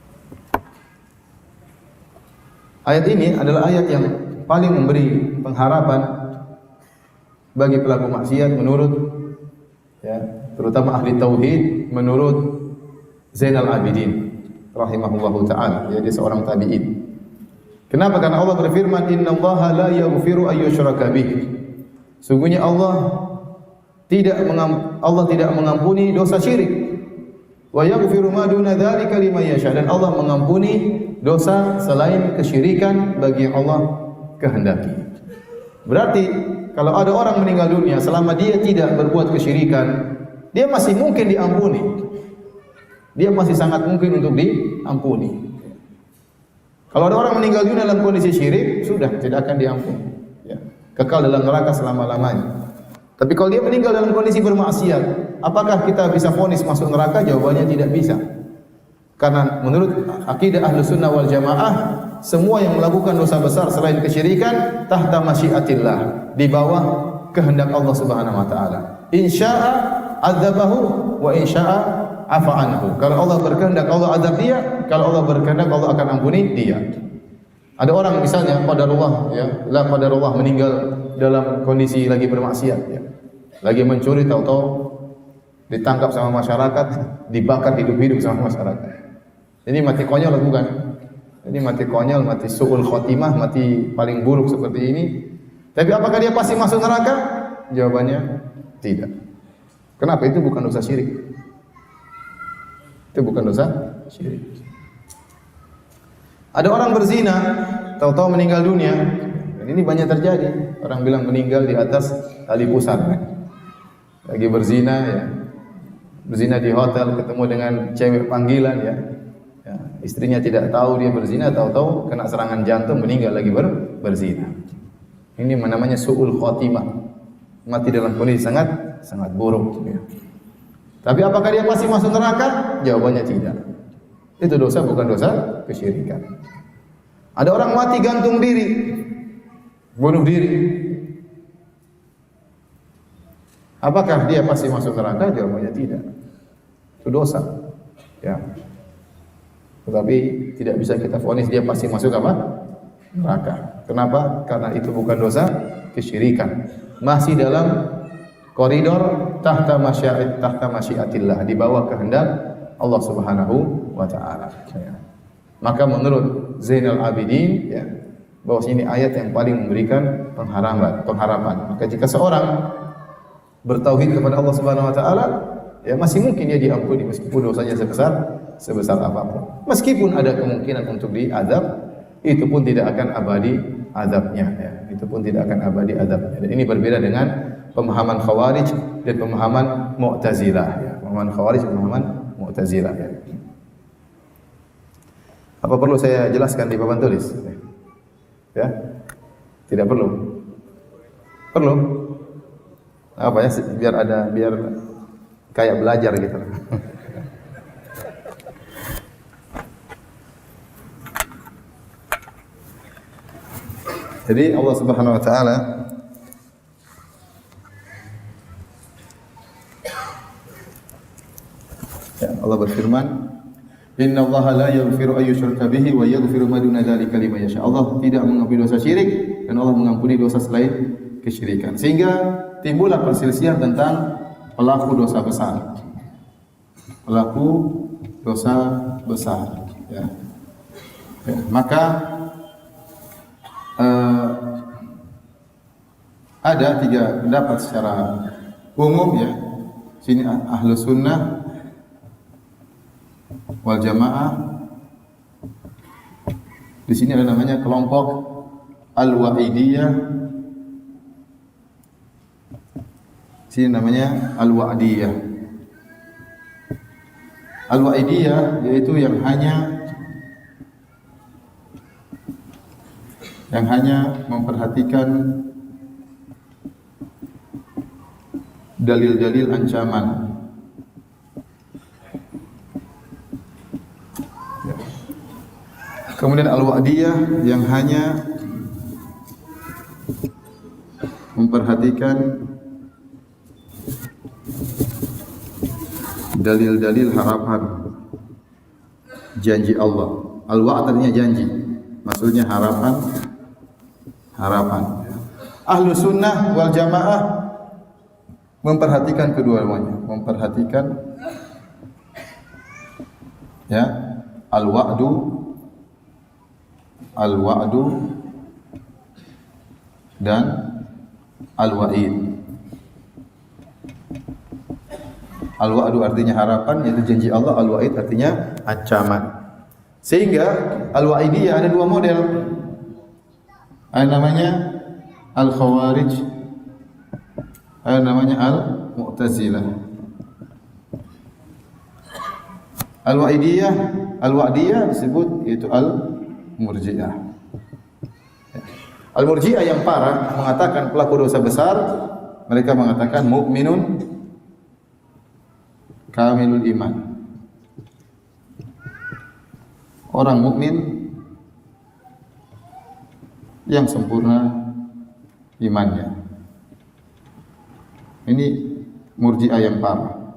Ayat ini adalah ayat yang paling memberi pengharapan bagi pelaku maksiat menurut ya, terutama ahli tauhid menurut Zainal Abidin rahimahullahu taala, dia seorang tabi'in. Kenapa? Karena Allah berfirman, "Innallaha la yaghfiru ay yushraka bih." Sungguhnya Allah tidak mengampuni dosa syirik. Wa yaghfiru ma duna dzalika liman yasha, dan Allah mengampuni dosa selain kesyirikan bagi yang Allah kehendaki. Berarti kalau ada orang meninggal dunia selama dia tidak berbuat kesyirikan, dia masih mungkin diampuni. Dia masih sangat mungkin untuk diampuni. Kalau ada orang meninggal dunia dalam kondisi syirik, sudah tidak akan diampuni. Ya, kekal dalam neraka selama-lamanya. Tapi kalau dia meninggal dalam kondisi bermaksiat, apakah kita bisa vonis masuk neraka? Jawabannya tidak bisa. Karena menurut akidah Ahlus Sunnah wal Jamaah, semua yang melakukan dosa besar selain kesyirikan tahta masyiatillah, di bawah kehendak Allah Subhanahu wa taala. Insya'a adzabahu wa insya'a afa anhu. Kalau Allah berkehendak Allah azab dia, kalau Allah berkehendak Allah akan ampuni dia. Ada orang misalnya qadarullah ya, la qadarullah meninggal dalam kondisi lagi bermaksiat ya. Lagi mencuri, tahu-tahu ditangkap sama masyarakat, dibakar hidup-hidup sama masyarakat. Ini mati konyol bukan? Ini mati konyol, mati su'ul khotimah, mati paling buruk seperti ini. Tapi apakah dia pasti masuk neraka? Jawabannya tidak. Kenapa? Itu bukan dosa syirik. Itu bukan dosa syirik. Ada orang berzina, tahu-tahu meninggal dunia. Dan ini banyak terjadi. Orang bilang meninggal di atas tali pusar. Lagi berzina ya. Berzina di hotel, ketemu dengan cewek panggilan ya. Ya, istrinya tidak tahu dia berzina, tahu-tahu kena serangan jantung, meninggal lagi berzina. Ini namanya su'ul khotimah. Mati dalam kondisi sangat buruk ya. Tapi apakah dia pasti masuk neraka? Jawabannya tidak. Itu dosa, bukan dosa kesyirikan. Ada orang mati gantung diri, bunuh diri. Apakah dia pasti masuk neraka? Jawabannya tidak. Itu dosa. Ya. Tetapi tidak bisa kita vonis dia pasti masuk apa? Neraka. Kenapa? Karena itu bukan dosa kesyirikan. Masih dalam koridor tahta masyiatillah, di bawah kehendak Allah Subhanahu wa taala. Maka menurut Zainal Abidin ya, bahwa ini ayat yang paling memberikan pengharapan. Maka jika seorang bertauhid kepada Allah Subhanahu wa taala, ya masih mungkin dia diampuni meskipun dosanya sebesar apapun. Meskipun ada kemungkinan untuk diazab, itu pun tidak akan abadi azabnya ya. Itu pun tidak akan abadi azabnya. Dan ini berbeda dengan pemahaman Khawarij dan pemahaman Mu'tazilah ya. Pemahaman Khawarij, pemahaman Mu'tazilah ya. Apa perlu saya jelaskan di papan tulis? Ya? Tidak perlu. Perlu? Apa ya, biar kayak belajar gitu. Jadi Allah Subhanahu wa taala ya, Allah berfirman, "Innallaha la yaghfiru ay yushraka bihi wa yaghfiru ma duna dzalika liman yasha." Allah tidak mengampuni dosa syirik dan Allah mengampuni dosa selain kesyirikan. Sehingga timbullah perselisihan tentang pelaku dosa besar. Pelaku dosa besar ya. Ya, maka ada 3 pendapat secara umum ya. Sini Ahlus Sunnah wal Jamaah. Di sini ada namanya kelompok Al-Wa'idiyah. Sini namanya Al-Wa'diyah. Al-Wa'idiyah yaitu yang hanya memperhatikan dalil-dalil ancaman. Ya. Kemudian Al-Wa'diyah yang hanya memperhatikan dalil-dalil harapan, janji Allah. Al-Wa'd artinya janji. Maksudnya harapan. Ahlu sunnah wal jamaah memperhatikan kedua-duanya, memperhatikan ya al-wa'du dan al-wa'id. Al-wa'du artinya harapan, yaitu janji Allah. Al-wa'id artinya ancaman. Sehingga al-wa'idiyah ada dua model. Ada namanya al-khawarij, ada namanya al-mu'tazilah. Al-wa'diyah disebut yaitu al-murji'ah. Al-murji'ah yang parah mengatakan pelaku dosa besar, mereka mengatakan mukminun kamilul iman. Orang mukmin yang sempurna imannya. Ini murji'ah yang parah.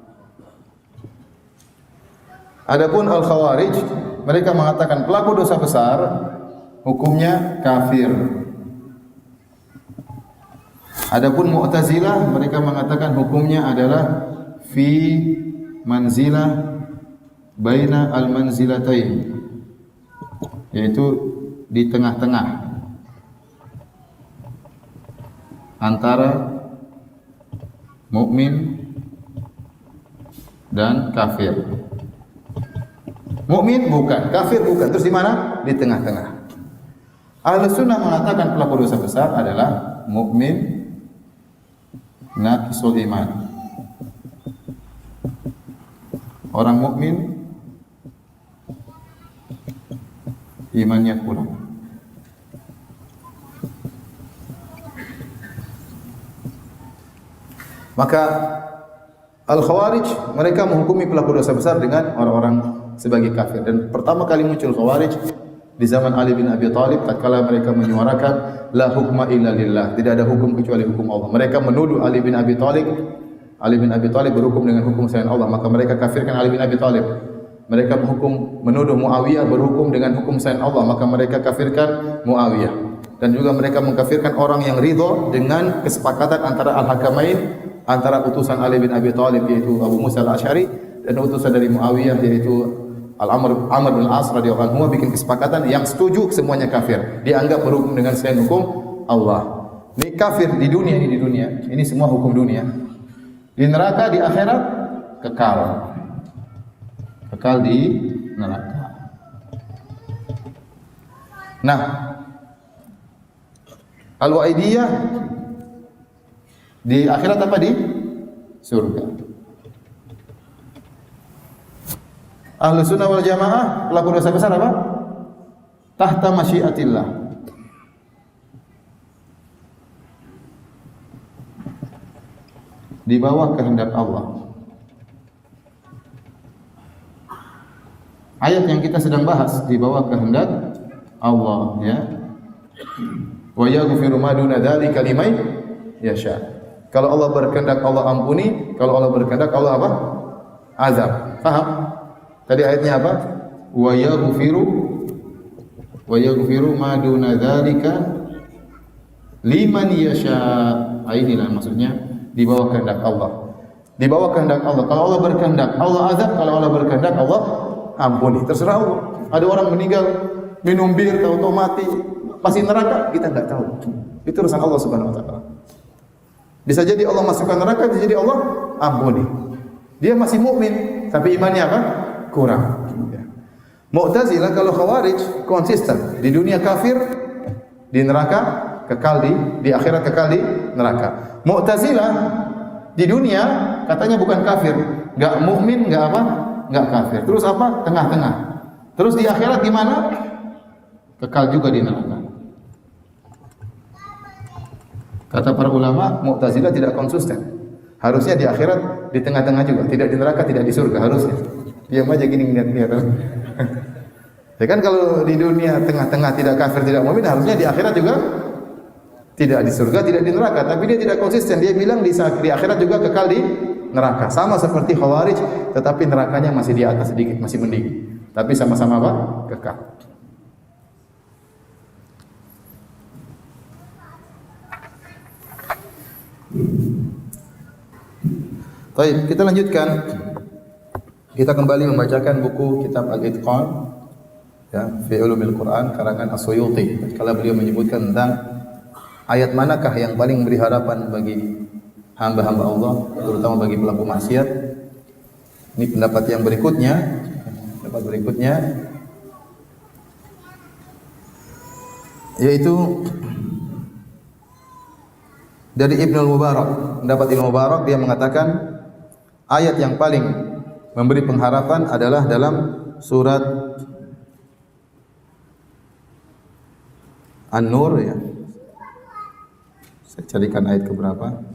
Adapun al-khawarij, mereka mengatakan pelaku dosa besar hukumnya kafir. Adapun mu'tazilah, mereka mengatakan hukumnya adalah fi manzilah baina al-manzilatain, yaitu di tengah-tengah antara mukmin dan kafir. Mukmin bukan, kafir bukan. Terus di mana? Di tengah-tengah. Ahlus sunnah mengatakan pelaku dosa besar adalah mukmin naqisul iman. Orang mukmin imannya kurang. Maka al-khawarij mereka menghukumi pelaku dosa besar dengan orang-orang sebagai kafir. Dan pertama kali muncul khawarij di zaman Ali bin Abi Thalib, tatkala mereka menyuarakan la hukma illa lillah, tidak ada hukum kecuali hukum Allah. Mereka menuduh Ali bin Abi Thalib berhukum dengan hukum selain Allah, maka mereka kafirkan Ali bin Abi Thalib. Mereka menuduh Muawiyah berhukum dengan hukum selain Allah, maka mereka kafirkan Muawiyah. Dan juga mereka mengkafirkan orang yang ridho dengan kesepakatan antara al-hakamain, antara utusan Ali bin Abi Thalib yaitu Abu Musa al-Asy'ari dan utusan dari Muawiyah yaitu Amr bin al-As radhiyallahu anhu, bikin kesepakatan yang setuju semuanya kafir, dianggap berhukum dengan selain hukum Allah. Ini kafir di dunia, ini semua hukum dunia. Di neraka, di akhirat kekal di neraka. Nah, al-wa'idiyah di akhirat apa? Di surga. Ahlus sunnah wal jamaah pelaku dosa besar apa? Tahta masyiatillah. Di bawah kehendak Allah. Ayat yang kita sedang bahas di bawah kehendak Allah, ya. Wa yaghfiru ma duna dzalika liman yasha. Kalau Allah berkehendak Allah ampuni, kalau Allah berkehendak Allah apa? Azab. Paham? Tadi ayatnya apa? Wa yaghfiru ma duna dzalika liman yasha. Inilah maksudnya di bawah kehendak Allah. Di bawah kehendak Allah. Kalau Allah berkehendak Allah azab, kalau Allah berkehendak Allah ampuni. Terserah Allah. Ada orang meninggal minum bir, tahu-tahu mati, pasti neraka, kita enggak tahu. Itu urusan Allah Subhanahu wa taala. Bisa jadi Allah masukkan neraka, bisa jadi Allah ampuni. Dia masih mukmin, tapi imannya apa? Kurang. Mu'tazilah kalau khawarij konsisten, di dunia kafir, di neraka kekal di akhirat kekal di neraka. Mu'tazilah di dunia katanya bukan kafir, enggak mukmin, enggak apa? Enggak kafir. Terus apa? Tengah-tengah. Terus di akhirat gimana? Kekal juga di neraka. Kata para ulama, Mu'tazilah tidak konsisten. Harusnya di akhirat di tengah-tengah juga, tidak di neraka, tidak di surga harusnya. Diam aja gini ngeliat-ngeliat. Ya kan kalau di dunia tengah-tengah tidak kafir, tidak mukmin, harusnya di akhirat juga tidak di surga, tidak di neraka. Tapi dia tidak konsisten. Dia bilang di akhirat juga kekal di neraka. Sama seperti Khawarij, tetapi nerakanya masih di atas sedikit, masih mending. Tapi sama-sama apa? Kekal. Baik, kita lanjutkan. Kita kembali membacakan buku kitab Al-Itqan ya, fi Ulumil Quran karangan As-Suyuti. Kalau beliau menyebutkan tentang ayat manakah yang paling memberi harapan bagi hamba-hamba Allah, terutama bagi pelaku maksiat. Ini pendapat yang berikutnya. Pendapat berikutnya yaitu dari Ibnu Mubarak. Pendapat Ibnu Mubarak, dia mengatakan ayat yang paling memberi pengharapan adalah dalam surat An-Nur ya. Saya carikan ayat keberapa.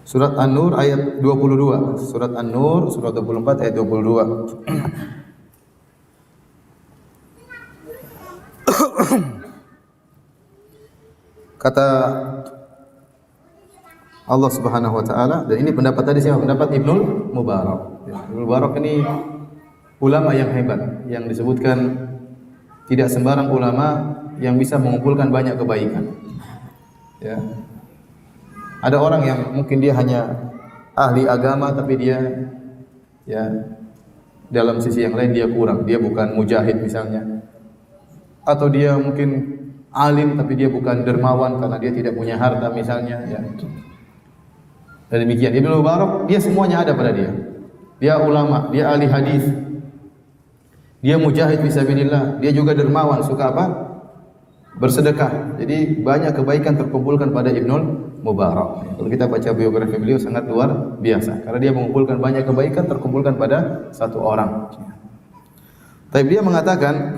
Surat An-Nur ayat 22. Surat An-Nur surat 24 ayat 22. Kata Allah Subhanahu wa taala, dan ini pendapat tadi siapa? Pendapat Ibnu Mubarak. Ibnu Mubarak ini ulama yang hebat, yang disebutkan tidak sembarang ulama yang bisa mengumpulkan banyak kebaikan. Ya. Ada orang yang mungkin dia hanya ahli agama tapi dia ya dalam sisi yang lain dia kurang. Dia bukan mujahid misalnya. Atau dia mungkin alim tapi dia bukan dermawan karena dia tidak punya harta misalnya ya. Dan demikian Ibnu Mubarak dia semuanya ada pada dia. Dia ulama, dia ahli hadis. Dia mujahid fisabilillah, dia juga dermawan, suka apa? Bersedekah. Jadi banyak kebaikan terkumpulkan pada Ibnu Mubarak. Kalau kita baca biografi beliau sangat luar biasa karena dia mengumpulkan banyak kebaikan terkumpulkan pada satu orang. Tapi dia mengatakan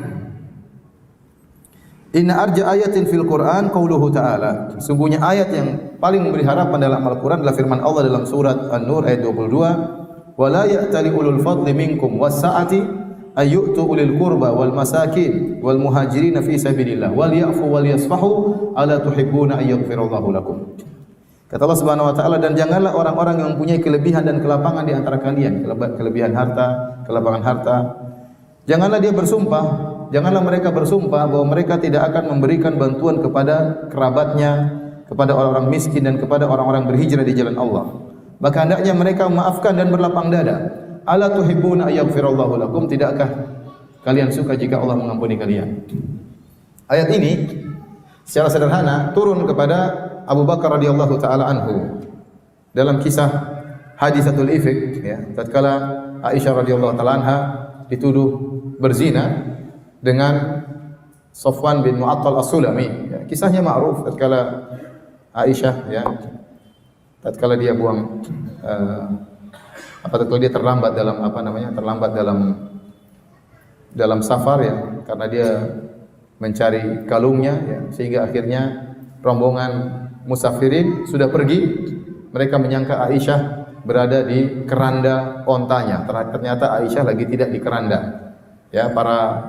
inna arja ayatin fil Quran qauluhu ta'ala. Sungguhnya ayat yang paling memberi harapan dalam Al-Quran adalah firman Allah dalam surat An-Nur ayat 22, "Wa la ya'tali ulul fadli minkum was-sa'ati ayyu'tu ulil qurba wal masakin wal muhajirin fi sabilillah wal ya'fu wal yasfahu ala tuhibbuna ay yaghfirallahu lakum." Kata Allah Subhanahu wa taala, dan janganlah orang-orang yang mempunyai kelebihan dan kelapangan di antara kalian, kelebihan harta, kelapangan harta, janganlah dia bersumpah, janganlah mereka bersumpah bahwa mereka tidak akan memberikan bantuan kepada kerabatnya, kepada orang-orang miskin dan kepada orang-orang berhijrah di jalan Allah. Maka hendaknya mereka memaafkan dan berlapang dada. Ala tuhibbuna ay yaghfirallahu lakum, tidakkah kalian suka jika Allah mengampuni kalian? Ayat ini secara sederhana turun kepada Abu Bakar radhiyallahu taala anhu dalam kisah hadisatul ifk ya, tatkala Aisyah radhiyallahu taala anha dituduh berzina dengan Safwan bin Mu'attal As-Sulami ya, kisahnya ma'ruf. Tatkala Aisyah ya, tatkala dia buang tatkala dia terlambat dalam terlambat dalam safar ya, karena dia mencari kalungnya ya, sehingga akhirnya rombongan musafirin sudah pergi, mereka menyangka Aisyah berada di keranda ontanya. Ternyata Aisyah lagi tidak di keranda. Ya, para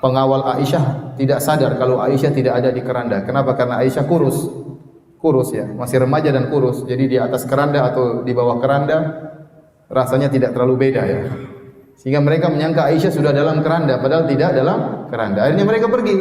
pengawal Aisyah tidak sadar kalau Aisyah tidak ada di keranda. Kenapa? Karena Aisyah kurus ya, masih remaja dan kurus. Jadi di atas keranda atau di bawah keranda rasanya tidak terlalu beda ya. Sehingga mereka menyangka Aisyah sudah dalam keranda, padahal tidak dalam keranda. Akhirnya mereka pergi.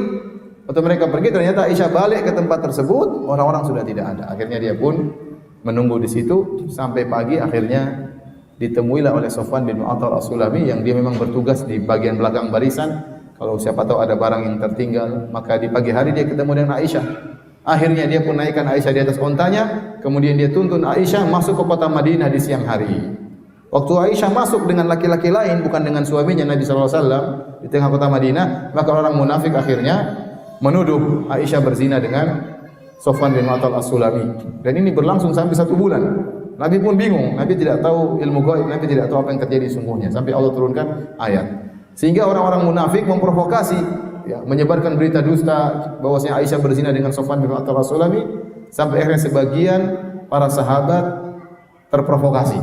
Waktu mereka pergi ternyata Aisyah balik ke tempat tersebut, orang-orang sudah tidak ada. Akhirnya dia pun menunggu di situ sampai pagi. Akhirnya ditemuilah oleh Safwan bin Mu'attal As-Sulami yang dia memang bertugas di bagian belakang barisan. Kalau siapa tahu ada barang yang tertinggal, maka di pagi hari dia ketemu dengan Aisyah. Akhirnya dia pun naikkan Aisyah di atas ontanya, kemudian dia tuntun Aisyah masuk ke kota Madinah di siang hari. Waktu Aisyah masuk dengan laki-laki lain, bukan dengan suaminya Nabi SAW di tengah kota Madinah, maka orang munafik akhirnya menuduh Aisyah berzina dengan Safwan bin Mu'attal As-Sulami. Dan ini berlangsung sampai 1 bulan. Nabi pun bingung, Nabi tidak tahu ilmu gaib, Nabi tidak tahu apa yang terjadi sungguhnya. Sampai Allah turunkan ayat. Sehingga orang-orang munafik memprovokasi, ya, menyebarkan berita dusta bahwasanya Aisyah berzina dengan Safwan bin Mu'attal As-Sulami, sampai akhirnya sebagian para sahabat terprovokasi.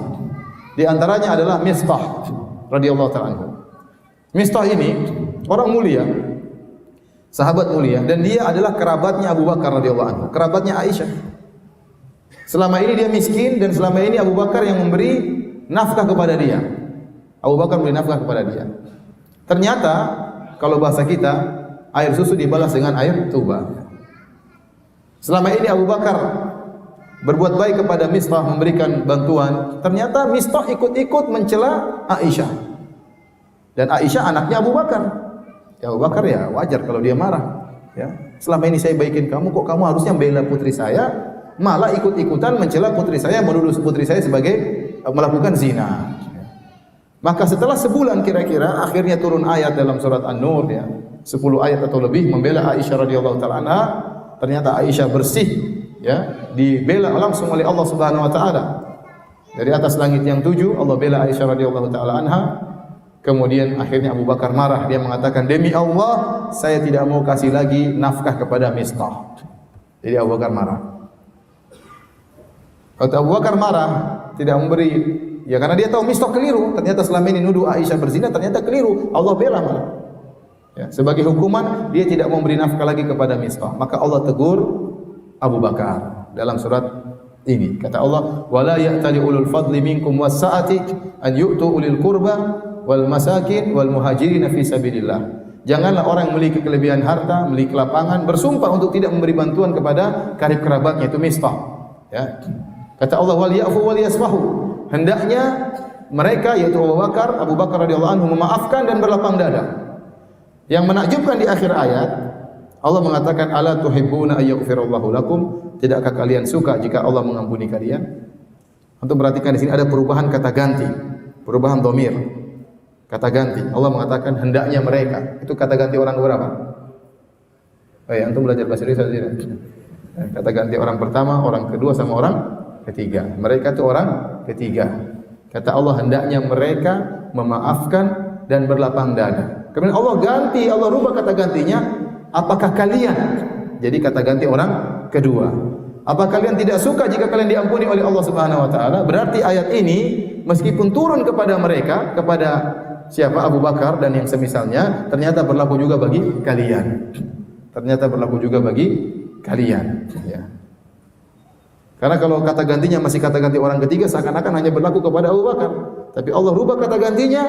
Di antaranya adalah Mistah radhiyallahu ta'ala anhu. Mistah ini orang mulia, sahabat mulia, dan dia adalah kerabatnya Abu Bakar radhiyallahu anhu, kerabatnya Aisyah. Selama ini dia miskin dan selama ini Abu Bakar yang memberi nafkah kepada dia. Abu Bakar memberi nafkah kepada dia. Ternyata kalau bahasa kita, air susu dibalas dengan air tuba. Selama ini Abu Bakar berbuat baik kepada Mistah, memberikan bantuan. Ternyata Mistah ikut-ikut mencela Aisyah. Dan Aisyah anaknya Abu Bakar. Ya Abu Bakar ya wajar kalau dia marah. Ya, selama ini saya baikin kamu, kok kamu harusnya bela putri saya, malah ikut-ikutan mencela putri saya, menuduh putri saya sebagai melakukan zina. Maka setelah sebulan kira-kira, akhirnya turun ayat dalam surat An-Nur, ya, 10 ayat atau lebih membela Aisyah radhiyallahu taala anha. Ternyata Aisyah bersih, ya, dibela langsung oleh Allah Subhanahu wa taala. Dari atas langit yang 7 Allah bela Aisyah radhiyallahu taala anha. Kemudian akhirnya Abu Bakar marah, dia mengatakan, demi Allah saya tidak mau kasih lagi nafkah kepada Mistah. Jadi Abu Bakar marah. Waktu Abu Bakar marah, tidak memberi, ya karena dia tahu Mistah keliru. Ternyata selama ini nuduh Aisyah berzina, ternyata keliru. Allah bela malah. Ya, sebagai hukuman dia tidak memberi nafkah lagi kepada Mistah. Maka Allah tegur Abu Bakar dalam surat ini. Kata Allah, wala ya'tali ulul fadli minkum was-sa'ati an yu'tu ulil qurba wal masakin wal muhajirin fi sabilillah. Janganlah orang yang memiliki kelebihan harta, memiliki lapangan bersumpah untuk tidak memberi bantuan kepada karib kerabatnya, itu Mistah. Ya. Kata Allah, wal ya'fu wal yasfahu. Hendaknya mereka, yaitu Abu Bakar radhiyallahu anhu, memaafkan dan berlapang dada. Yang menakjubkan di akhir ayat, Allah mengatakan, ala tuhibbuna ayyaghfirallahu lakum? Tidakkah kalian suka jika Allah mengampuni kalian? Untuk perhatikan di sini ada perubahan kata ganti, perubahan dhamir. Kata ganti. Allah mengatakan hendaknya mereka. Itu kata ganti orang berapa? Oh ya, antum belajar bahasa Indonesia tidak? Kata ganti orang pertama, orang kedua sama orang ketiga. Mereka itu orang ketiga. Kata Allah hendaknya mereka memaafkan dan berlapang dada. Kemudian Allah ganti, Allah rubah kata gantinya, apakah kalian? Jadi kata ganti orang kedua. Apa kalian tidak suka jika kalian diampuni oleh Allah Subhanahu wa taala? Berarti ayat ini meskipun turun kepada mereka, kepada siapa? Abu Bakar dan yang semisalnya, ternyata berlaku juga bagi kalian. Ternyata berlaku juga bagi kalian, ya. Karena kalau kata gantinya masih kata ganti orang ketiga, seakan-akan hanya berlaku kepada Abu Bakar. Tapi Allah rubah kata gantinya,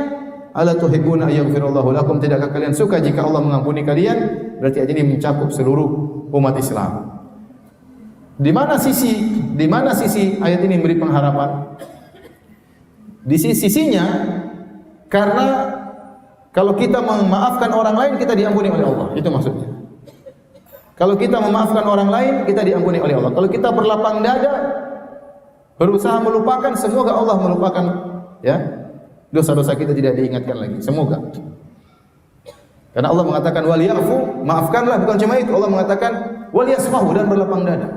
ala tuhibbuna ayyaghfirallahu lakum? Tidakkah kalian suka jika Allah mengampuni kalian? Berarti ayat ini mencakup seluruh umat Islam. Di mana sisi ayat ini memberi pengharapan? Di sisinya, karena kalau kita memaafkan orang lain, kita diampuni oleh Allah. Itu maksudnya. Kalau kita memaafkan orang lain, kita diampuni oleh Allah. Kalau kita berlapang dada, berusaha melupakan, semoga Allah melupakan, ya, dosa-dosa kita tidak diingatkan lagi. Semoga. Karena Allah mengatakan wal ya'fu, maafkanlah. Bukan cuma itu, Allah mengatakan wal yasfahu, dan berlapang dada.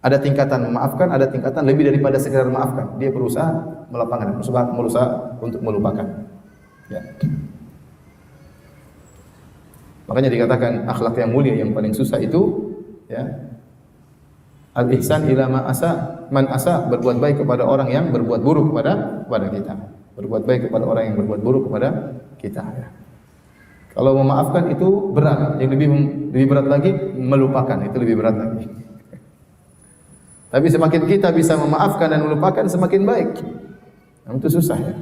Ada tingkatan memaafkan, ada tingkatan lebih daripada sekedar memaafkan. Dia berusaha melapangkan, berusaha untuk melupakan. Ya. Makanya dikatakan akhlak yang mulia yang paling susah itu, ya, al-ihsan ila man asa, berbuat baik kepada orang yang berbuat buruk kepada kita. Berbuat baik kepada orang yang berbuat buruk kepada kita. Ya. Kalau memaafkan itu berat, yang lebih berat lagi melupakan, itu lebih berat lagi. Tapi semakin kita bisa memaafkan dan melupakan, semakin baik. Nah, itu susah, ya.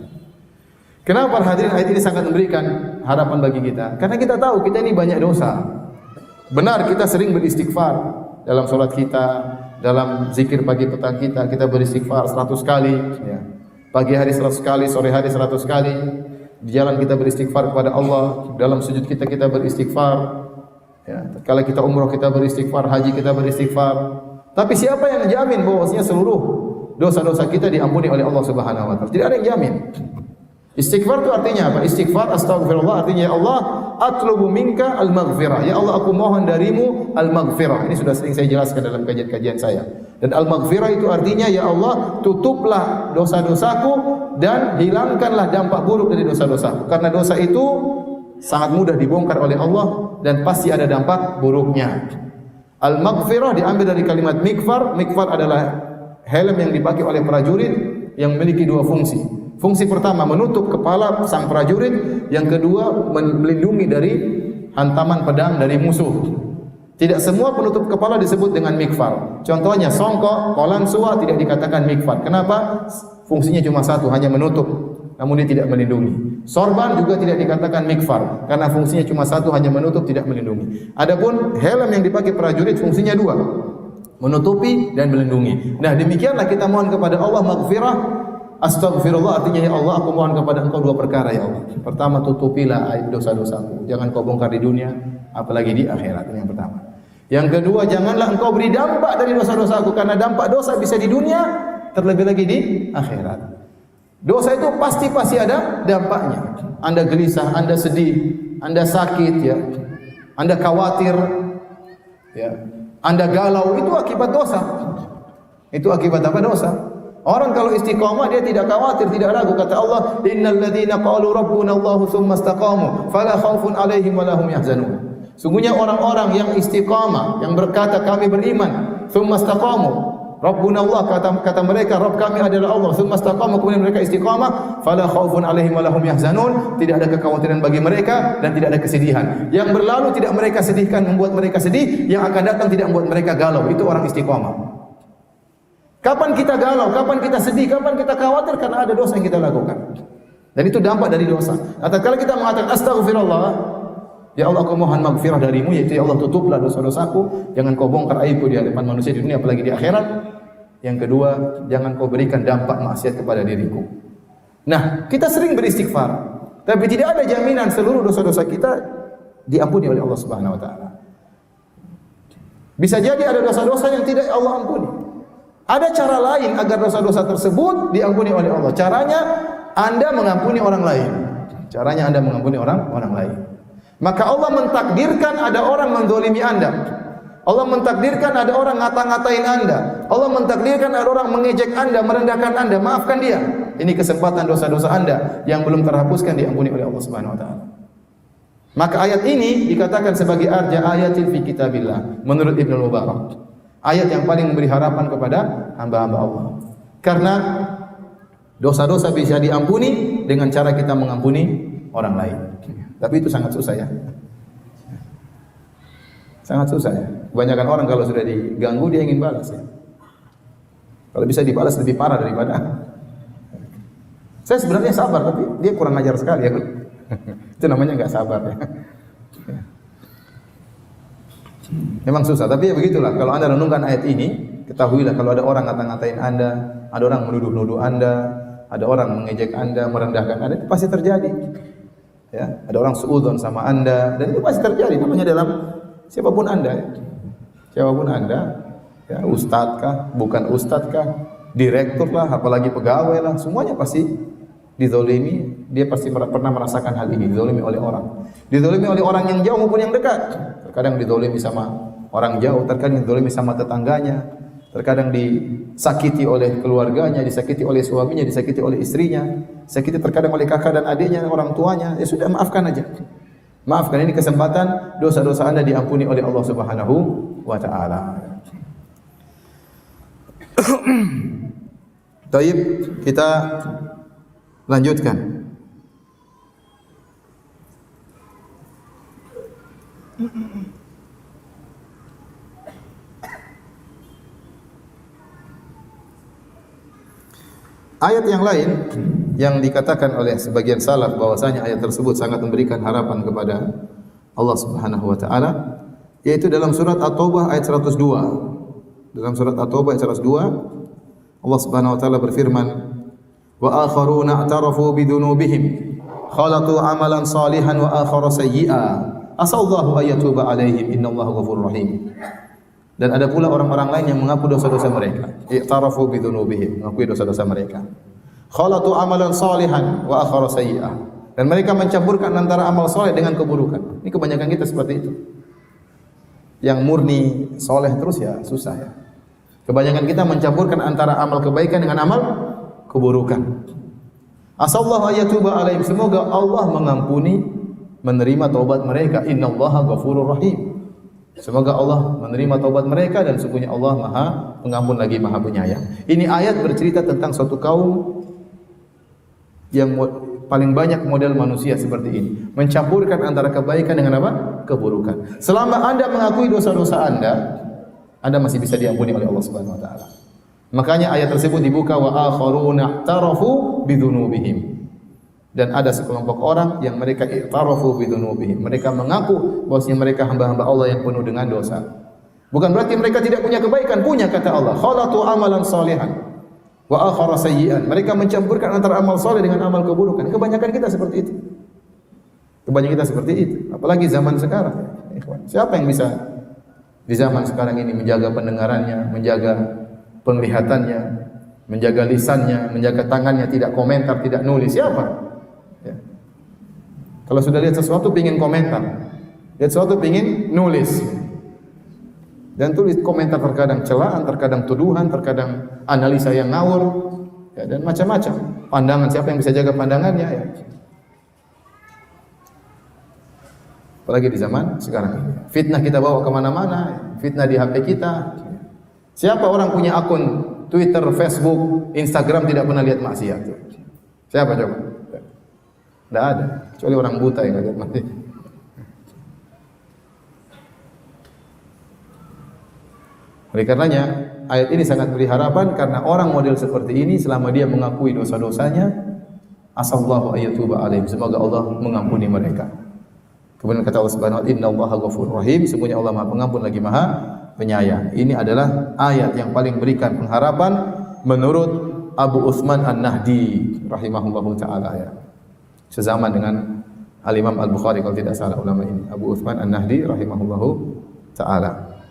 Kenapa hadirin ayat ini sangat memberikan harapan bagi kita? Karena kita tahu kita ini banyak dosa. Benar, kita sering beristighfar dalam sholat kita, dalam zikir pagi petang kita beristighfar 100 kali. Ya. Pagi hari 100 kali, sore hari 100 kali. Di jalan kita beristighfar kepada Allah, dalam sujud kita beristighfar. Ya. Kalau kita umroh kita beristighfar, haji kita beristighfar. Tapi siapa yang jamin bahwasanya seluruh dosa-dosa kita diampuni oleh Allah Subhanahu wa taala? Tidak ada yang jamin. Istighfar itu artinya apa? Istighfar, astagfirullah, artinya ya Allah, atlubu minka al-maghfirah. Ya Allah, aku mohon darimu al-maghfirah. Ini sudah sering saya jelaskan dalam kajian-kajian saya. Dan al-maghfirah itu artinya ya Allah, tutuplah dosa-dosaku dan hilangkanlah dampak buruk dari dosa-dosaku. Karena dosa itu sangat mudah dibongkar oleh Allah dan pasti ada dampak buruknya. Al-maghfirah diambil dari kalimat mikfar. Mikfar adalah helm yang dipakai oleh prajurit yang memiliki dua fungsi. Fungsi pertama menutup kepala sang prajurit, yang kedua melindungi dari hantaman pedang dari musuh. Tidak semua penutup kepala disebut dengan mikfar. Contohnya songkok, kolan suwa tidak dikatakan mikfar. Kenapa? Fungsinya cuma satu, hanya menutup. namun dia tidak melindungi. Sorban juga tidak dikatakan mikfar, karena fungsinya cuma satu, hanya menutup, tidak melindungi. Adapun helm yang dipakai prajurit fungsinya dua, menutupi dan melindungi. Nah, demikianlah kita mohon kepada Allah maghfirah. Astaghfirullah artinya, ya Allah, aku mohon kepada Engkau dua perkara, ya Allah. Pertama, tutupilah aib dosa-dosaku. Jangan Kau bongkar di dunia, apalagi di akhirat. Ini yang pertama. Yang kedua, janganlah Engkau beri dampak dari dosa-dosaku, karena dampak dosa bisa di dunia, terlebih lagi di akhirat. Dosa itu pasti ada dampaknya. Anda gelisah, Anda sedih, Anda sakit, ya, Anda khawatir, ya, Anda galau, itu akibat dosa. Itu akibat apa? Dosa. Orang kalau istiqamah dia tidak khawatir, tidak ragu. Kata Allah, innal ladzina qalu rabbuna Allahu tsumma istaqamu fala khaufun 'alaihim wa lahum yahzanun. Sungguhnya orang-orang yang istiqamah, yang berkata kami beriman, tsumma istaqamu, Rabbuna Allah, kata mereka, Rabb kami adalah Allah. Tsumma istaqamu, kemudian mereka istiqamah, fala khaufun 'alaihim wa lahum yahzanun, tidak ada kekhawatiran bagi mereka dan tidak ada kesedihan. Yang berlalu tidak mereka sedihkan, membuat mereka sedih, yang akan datang tidak membuat mereka galau. Itu orang istiqamah. Kapan kita galau, kapan kita sedih, kapan kita khawatir? Karena ada dosa yang kita lakukan. Dan itu dampak dari dosa. Atau kalau kita mengatakan astaghfirullah, ya Allah, aku mohon maghfirah darimu, yaitu ya Allah, tutuplah dosa-dosaku, jangan Kau bongkar aibku di hadapan manusia di dunia, apalagi di akhirat. Yang kedua, jangan Kau berikan dampak maksiat kepada diriku. Nah, kita sering beristighfar, tapi tidak ada jaminan seluruh dosa-dosa kita diampuni oleh Allah Subhanahu wa taala. Bisa jadi ada dosa-dosa yang tidak Allah ampuni. Ada cara lain agar dosa-dosa tersebut diampuni oleh Allah. Caranya Anda mengampuni orang lain. Caranya Anda mengampuni orang lain. Maka Allah mentakdirkan ada orang menzalimi Anda. Allah mentakdirkan ada orang ngata-ngatain Anda. Allah mentakdirkan ada orang mengejek Anda, merendahkan Anda. Maafkan dia. Ini kesempatan dosa-dosa Anda yang belum terhapuskan diampuni oleh Allah Subhanahu wa taala. Maka ayat ini dikatakan sebagai arja ayatin fi kitabillah menurut Ibnu Mubarak. Ayat yang paling memberi harapan kepada hamba-hamba Allah. Karena dosa-dosa bisa diampuni dengan cara kita mengampuni orang lain. Tapi itu sangat susah, ya. Sangat susah, ya. Kebanyakan orang kalau sudah diganggu dia ingin balas, ya. Kalau bisa dibalas lebih parah daripada. Saya sebenarnya sabar, tapi dia kurang ajar sekali, ya. Itu namanya enggak sabar, ya. Memang susah, tapi ya begitulah. Kalau Anda renungkan ayat ini, ketahuilah kalau ada orang ngata-ngatain Anda, ada orang menuduh-nuduh Anda, ada orang mengejek Anda, merendahkan Anda, itu pasti terjadi. Ya, ada orang suudzon sama Anda, dan itu pasti terjadi. Namanya dalam siapapun Anda, ya. Siapapun Anda, ya, ustadz kah, bukan ustadz kah, direktur lah, apalagi pegawai lah, semuanya pasti dizolimi. Dia pasti pernah merasakan hal ini, dizolimi oleh orang. Dizolimi oleh orang yang jauh maupun yang dekat. Terkadang dizolimi sama orang jauh, terkadang dizolimi sama tetangganya, terkadang disakiti oleh keluarganya, disakiti oleh suaminya, disakiti oleh istrinya, disakiti terkadang oleh kakak dan adiknya, orang tuanya. Ya sudah, maafkan aja. Maafkan, ini kesempatan dosa-dosa Anda diampuni oleh Allah Subhanahu wa taala. Baik, kita lanjutkan. Ayat yang lain yang dikatakan oleh sebagian salaf bahwasanya ayat tersebut sangat memberikan harapan kepada Allah Subhanahu wa taala, yaitu dalam surat At-Taubah ayat 102. Dalam surat At-Taubah ayat 102 Allah Subhanahu wa taala berfirman, wa akharuna i'tarafu bi dzunubihim khalatu amalan salihan wa akhara sayyi'a asallahu ayatuba alaihim innallaha ghafurur rahim. Dan ada pula orang-orang lain yang mengaku dosa-dosa mereka. I'tarafu bi dzunubihim, mengakui dosa-dosa mereka. Khalatu amalan salihan wa akhara sayyi'ah. Dan mereka mencampurkan antara amal saleh dengan keburukan. Ini kebanyakan kita seperti itu. Yang murni saleh terus ya susah, ya. Kebanyakan kita mencampurkan antara amal kebaikan dengan amal keburukan. Asallahu ayatuba alaihim, semoga Allah mengampuni, menerima taubat mereka. Innallaha ghafurur rahim. Semoga Allah menerima taubat mereka, dan sungguhnya Allah Maha Pengampun lagi Maha Penyayang. Ini ayat bercerita tentang suatu kaum yang paling banyak model manusia seperti ini, mencampurkan antara kebaikan dengan apa? Keburukan. Selama Anda mengakui dosa-dosa Anda masih bisa diampuni oleh Allah Subhanahu wa taala. Makanya ayat tersebut dibuka wa akharuna i'tarafu bidzunubihim. Dan ada sekelompok orang yang mereka i'tarafu bidunubihim. Mereka mengaku bahwasanya mereka hamba-hamba Allah yang penuh dengan dosa. Bukan berarti mereka tidak punya kebaikan, punya kata Allah. Khalatu amalan salihan wa akhara sayyi'an. Mereka mencampurkan antara amal saleh dengan amal keburukan. Kebanyakan kita seperti itu. Kebanyakan kita seperti itu. Apalagi zaman sekarang. Siapa yang bisa di zaman sekarang ini menjaga pendengarannya, menjaga penglihatannya, menjaga lisannya, menjaga tangannya, tidak komentar, tidak nulis? Siapa? Ya. Kalau sudah lihat sesuatu pingin komentar, lihat sesuatu pingin nulis, dan tulis komentar terkadang celaan, terkadang tuduhan, terkadang analisa yang ngawur, ya, dan macam-macam. Pandangan, siapa yang bisa jaga pandangannya? Ya. Apalagi di zaman sekarang ini, fitnah kita bawa kemana-mana, fitnah di HP kita. Siapa orang punya akun Twitter, Facebook, Instagram tidak pernah lihat maksiat? Siapa coba? Tidak ada, kecuali orang buta yang lihat maksiat. Oleh karenanya, ayat ini sangat beri harapan karena orang model seperti ini selama dia mengakui dosa-dosanya, asallahu ayyatuba alaihim, semoga Allah mengampuni mereka. Kemudian kata Allah Subhanahu wa taala, innallaha ghafurur rahim, sesungguhnya Allah Maha Pengampun lagi Maha Penyayang. Ini adalah ayat yang paling berikan pengharapan menurut Abu Utsman An-Nahdi rahimahullahu taala, ya. Sezaman dengan Al-Imam Al-Bukhari kalau tidak salah ulama ini, Abu Utsman An-Nahdi rahimahullahu taala.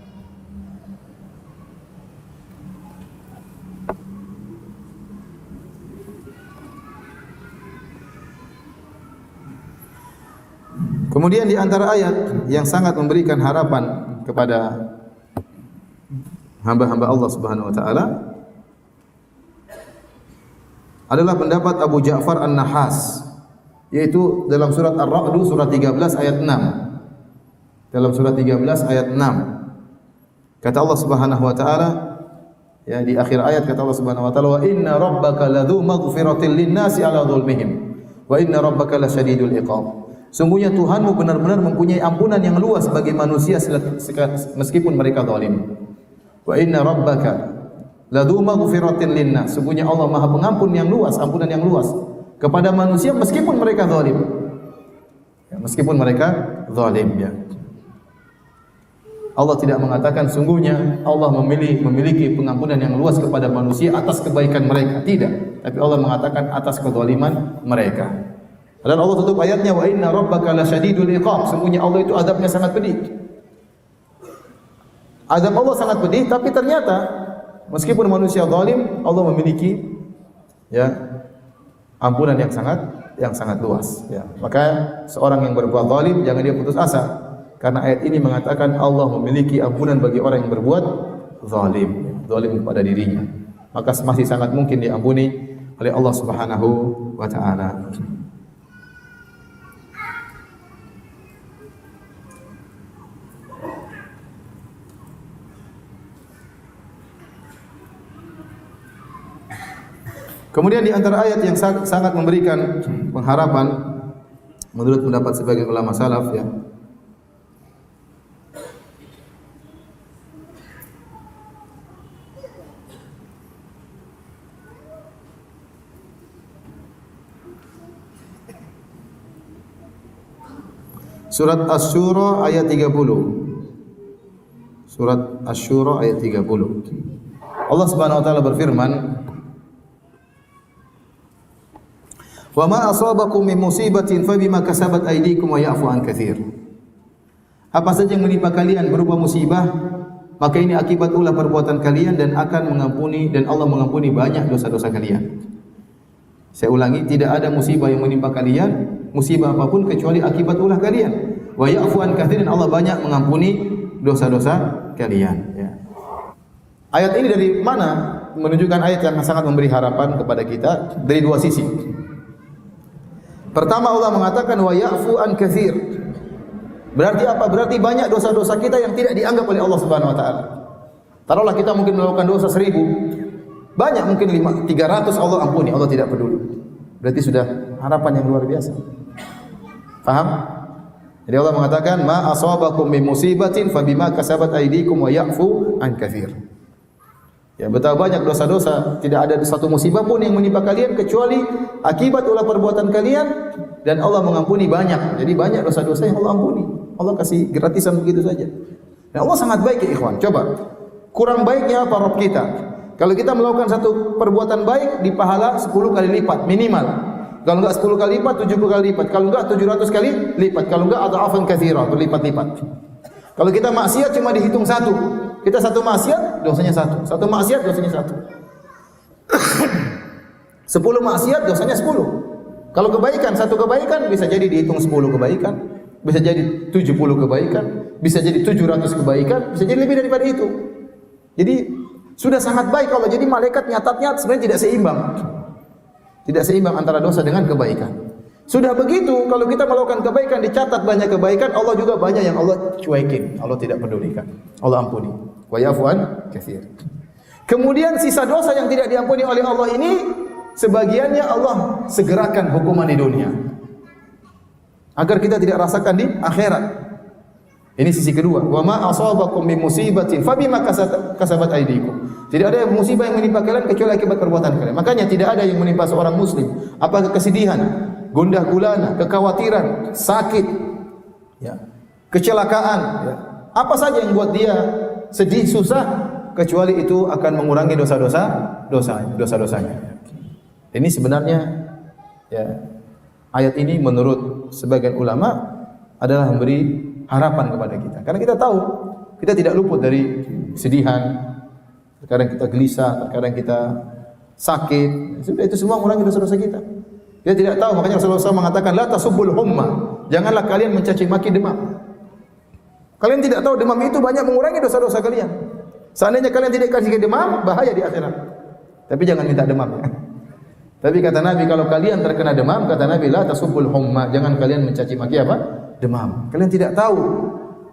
Kemudian di antara ayat yang sangat memberikan harapan kepada hamba-hamba Allah Subhanahu wa taala adalah pendapat Abu Ja'far An-Nahas, yaitu dalam surat Ar-Ra'd surat 13 ayat 6. Dalam surat 13 ayat 6. Kata Allah Subhanahu wa taala, ya, di akhir ayat kata Allah Subhanahu wa taala, wa inna rabbaka ladzu maghfiratin lin-nasi 'ala dzulmihim wa inna rabbaka lasyadidul iqab. Sungguhnya Tuhanmu benar-benar mempunyai ampunan yang luas bagi manusia meskipun mereka zalim. Wa inna rabbaka ladzu maghfiratin lin-nas. Sungguhnya Allah Maha Pengampun yang luas, ampunan yang luas kepada manusia meskipun mereka zalim. Ya, meskipun mereka zalim, ya. Allah tidak mengatakan sungguhnya Allah memiliki pengampunan yang luas kepada manusia atas kebaikan mereka, tidak. Tapi Allah mengatakan atas kezaliman mereka. Dan Allah tutup ayatnya, wa inna rabbaka lasyadidul iqab. Sungguhnya Allah itu azabnya sangat pedih. Azab Allah sangat pedih, tapi ternyata meskipun manusia zalim, Allah memiliki, ya, ampunan yang sangat luas, ya. Maka seorang yang berbuat zalim jangan dia putus asa, karena ayat ini mengatakan Allah memiliki ampunan bagi orang yang berbuat zalim, zalim kepada dirinya. Maka masih sangat mungkin diampuni oleh Allah Subhanahu wa taala. Kemudian di antara ayat yang sangat memberikan pengharapan menurut pendapat sebagian ulama salaf, ya, Surat Asy-Syura ayat 30. Surat Asy-Syura ayat 30. Allah Subhanahu wa taala berfirman, "Wa ma asabakum min musibatin fa bima kasabat aydikum wa ya'fu an katsir." Apa saja yang menimpa kalian berupa musibah, maka ini akibat ulah perbuatan kalian dan akan mengampuni, dan Allah mengampuni banyak dosa-dosa kalian. Saya ulangi, tidak ada musibah yang menimpa kalian, musibah apapun kecuali akibat ulah kalian. Wa ya'fu an katsir, dan Allah banyak mengampuni dosa-dosa kalian, ya. Ayat ini dari mana? Menunjukkan ayat yang sangat memberi harapan kepada kita dari dua sisi. Pertama, Allah mengatakan wa ya'fu an katsir. Berarti apa? Berarti banyak dosa-dosa kita yang tidak dianggap oleh Allah Subhanahu wa taala. Taruhlah kita mungkin melakukan dosa 1000, banyak mungkin 300 Allah ampuni, Allah tidak peduli. Berarti sudah harapan yang luar biasa. Paham? Jadi Allah mengatakan ma asabakum min musibatin fa bima kasabat aydikum wa ya'fu an katsir. Ya, betapa banyak dosa-dosa, tidak ada satu musibah pun yang menimpa kalian kecuali akibat ulah perbuatan kalian, dan Allah mengampuni banyak. Jadi banyak dosa-dosa yang Allah ampuni. Allah kasih gratisan begitu saja. Dan Allah sangat baik ya ikhwan. Coba, kurang baiknya apa Rabb kita? Kalau kita melakukan satu perbuatan baik, dipahala 10 kali lipat minimal. Kalau enggak 10 kali lipat, 70 kali lipat. Kalau enggak 700 kali lipat. Kalau enggak adha'afan katsira, berlipat-lipat. Kalau kita maksiat cuma dihitung satu. Kita satu maksiat, dosanya satu. Satu maksiat, dosanya satu. 10 maksiat, dosanya 10. Kalau kebaikan, satu kebaikan bisa jadi dihitung 10 kebaikan, bisa jadi 70 kebaikan, bisa jadi 700 kebaikan, bisa jadi lebih daripada itu. Jadi sudah sangat baik Allah. Jadi malaikat nyatatnya sebenarnya tidak seimbang. Tidak seimbang antara dosa dengan kebaikan. Sudah begitu, kalau kita melakukan kebaikan, dicatat banyak kebaikan, Allah juga banyak yang Allah cuekin, Allah tidak pedulikan, Allah ampuni. Wa ya'fu an katsir. Kemudian sisa dosa yang tidak diampuni oleh Allah ini, sebagiannya Allah segerakan hukuman di dunia, agar kita tidak rasakan di akhirat. Ini sisi kedua. Wa ma asabakum min musibatin fabima kasabat aydikum. Tidak ada musibah yang menimpa kalian kecuali akibat perbuatan kalian. Makanya tidak ada yang menimpa seorang muslim, apakah kesedihan, gundah gulana, kekhawatiran, sakit, ya, kecelakaan, ya, apa saja yang buat dia sedih, susah, kecuali itu akan mengurangi dosa-dosanya. Ini sebenarnya, ya, ayat ini menurut sebagian ulama adalah memberi harapan kepada kita. Karena kita tahu kita tidak luput dari kesedihan. Terkadang kita gelisah, terkadang kita sakit. Sudah, itu semua mengurangi dosa-dosa kita. Kita tidak tahu, makanya Rasulullah SAW mengatakan la tasubbul humma. Janganlah kalian mencaci maki demam. Kalian tidak tahu demam itu banyak mengurangi dosa-dosa kalian. Seandainya kalian tidak kasih demam, bahaya di akhirat. Tapi jangan minta demam ya. Tapi kata Nabi, kalau kalian terkena demam, kata Nabi la tasubbul humma. Jangan kalian mencaci maki apa? Demam. Kalian tidak tahu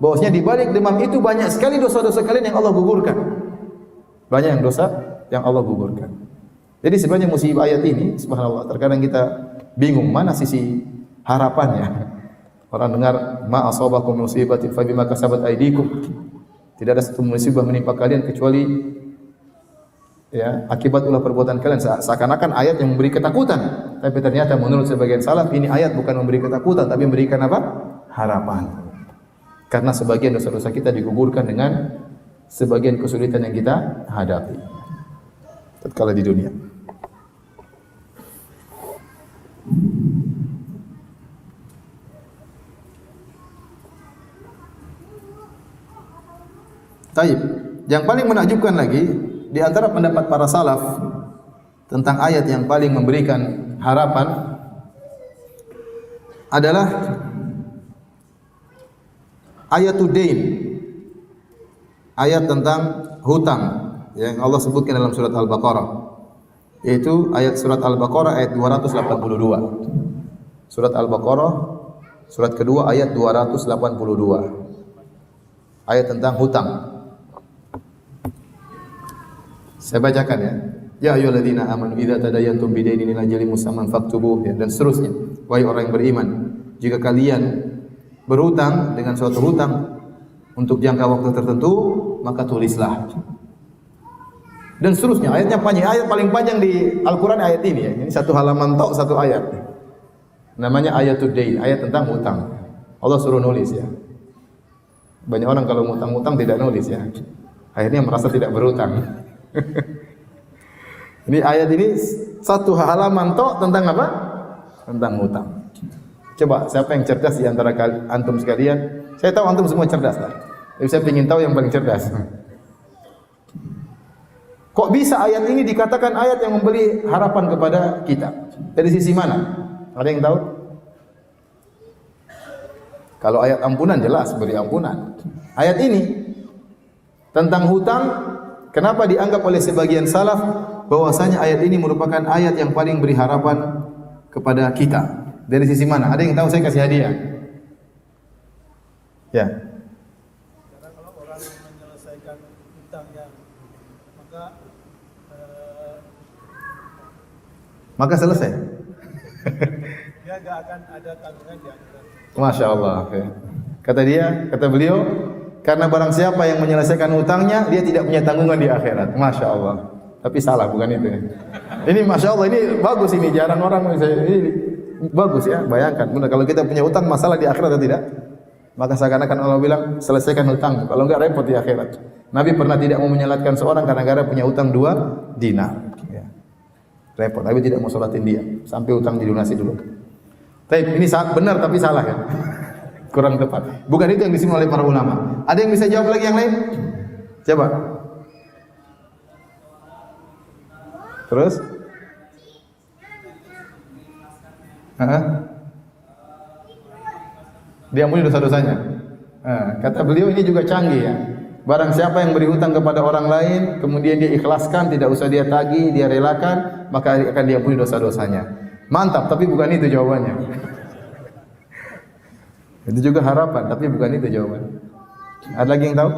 bahwasanya di balik demam itu banyak sekali dosa-dosa kalian yang Allah gugurkan. Banyak yang dosa yang Allah gugurkan. Jadi sebenarnya musibah ayat ini, subhanallah, terkadang kita bingung mana sisi harapannya. Orang dengar ma asabakum musibatin fa bima kasabat aydikum. Tidak ada satu musibah menimpa kalian kecuali, ya, akibat ulah perbuatan kalian. Seakan-akan ayat yang memberi ketakutan, tapi ternyata menurut sebagian salaf ini ayat bukan memberi ketakutan, tapi memberikan apa? Harapan. Karena sebagian dosa-dosa kita digugurkan dengan sebagian kesulitan yang kita hadapi tatkala di dunia. Taib. Yang paling menakjubkan lagi di antara pendapat para salaf tentang ayat yang paling memberikan harapan adalah ayatul dain. Ayat tentang hutang yang Allah sebutkan dalam surat Al-Baqarah, yaitu ayat surat Al-Baqarah ayat 282. Surat Al-Baqarah surat kedua ayat 282. Ayat tentang hutang. Saya bacakan ya. Ya ayyuhalladzina amanu idza tadayantum bidainin ila ajalin musamman faktubuh, ya, dan seterusnya. Wahai orang yang beriman, jika kalian berhutang dengan suatu hutang untuk jangka waktu tertentu, maka tulislah. Dan seterusnya, ayatnya panjang. Ayat paling panjang di Al-Quran ayat ini ya. Ini satu halaman tok, satu ayat. Namanya ayatul dain, ayat tentang hutang. Allah suruh nulis ya. Banyak orang kalau hutang-hutang tidak nulis ya. Akhirnya merasa tidak berhutang. Ini ayat ini satu halaman tok tentang apa? Tentang hutang. Coba siapa yang cerdas di antara antum sekalian? Saya tahu antum semua cerdas lah. Tapi saya ingin tahu yang paling cerdas. Kok bisa ayat ini dikatakan ayat yang memberi harapan kepada kita? Dari sisi mana? Ada yang tahu? Kalau ayat ampunan jelas beri ampunan. Ayat ini tentang hutang, kenapa dianggap oleh sebagian salaf bahwasanya ayat ini merupakan ayat yang paling beri harapan kepada kita? Dari sisi mana? Ada yang tahu? Saya kasih hadiah. Ya. Karena kalau orang menyelesaikan hutangnya, maka selesai. dia nggak akan ada tanggungan di akhirat. Masya Allah. Kata dia, kata beliau, karena barang siapa yang menyelesaikan hutangnya, dia tidak punya tanggungan di akhirat. Masya Allah. Tapi salah, bukan itu. Ini Masya Allah, ini bagus, ini jarang orang ini bagus ya. Bayangkan, benar, kalau kita punya hutang, masalah di akhirat atau tidak? Maka seakan-akan Allah bilang, selesaikan hutang. Kalau enggak, repot di akhirat. Nabi pernah tidak mau menyalatkan seorang karena gara punya hutang 2 dinar. Ya. Repot, Nabi tidak mau sholatin dia sampai hutang dilunasi dulu. Tapi ini benar tapi salah kan? Kurang tepat. Bukan itu yang disinggung oleh para ulama. Ada yang bisa jawab lagi yang lain? Coba. Terus? Diampuni dosa-dosanya. Kata beliau ini juga canggih ya. Barang siapa yang beri hutang kepada orang lain, kemudian dia ikhlaskan, tidak usah dia tagih, dia relakan, maka akan diampuni dosa-dosanya. Mantap, tapi bukan itu jawabannya. Itu juga harapan, tapi bukan itu jawabannya. Ada lagi yang tahu?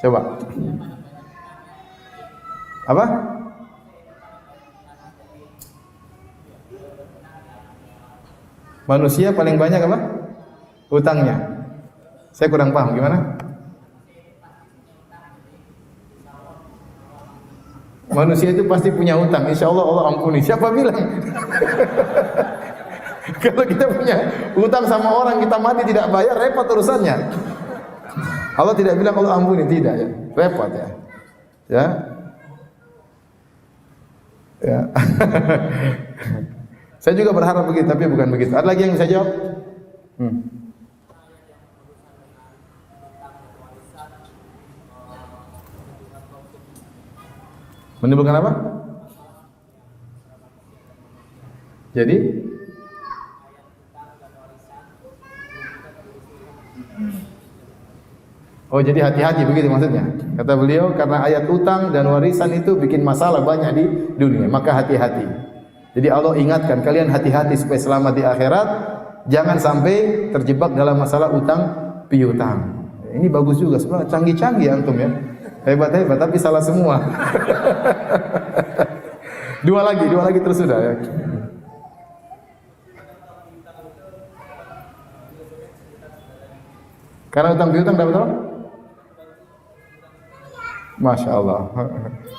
Coba. Apa? Manusia paling banyak apa? Hutangnya. Saya kurang paham, gimana? Manusia itu pasti punya hutang. Insya Allah Allah ampuni. Siapa bilang? Kalau kita punya hutang sama orang, kita mati tidak bayar, repot urusannya. Allah tidak bilang Allah ampuni, tidak ya. Repot ya. Ya. Ya. Saya juga berharap begitu, tapi bukan begitu. Ada lagi yang bisa jawab? Menimbulkan apa? Jadi oh, jadi hati-hati begitu maksudnya. Kata beliau, karena ayat utang dan warisan itu bikin masalah banyak di dunia, maka hati-hati. Jadi Allah ingatkan kalian hati-hati supaya selamat di akhirat, jangan sampai terjebak dalam masalah utang piutang. Ini bagus juga sebenarnya, canggih-canggih antum ya. Hebat-hebat tapi salah semua. Dua lagi terus sudah ya. Karena utang piutang dapat apa? Masya Allah.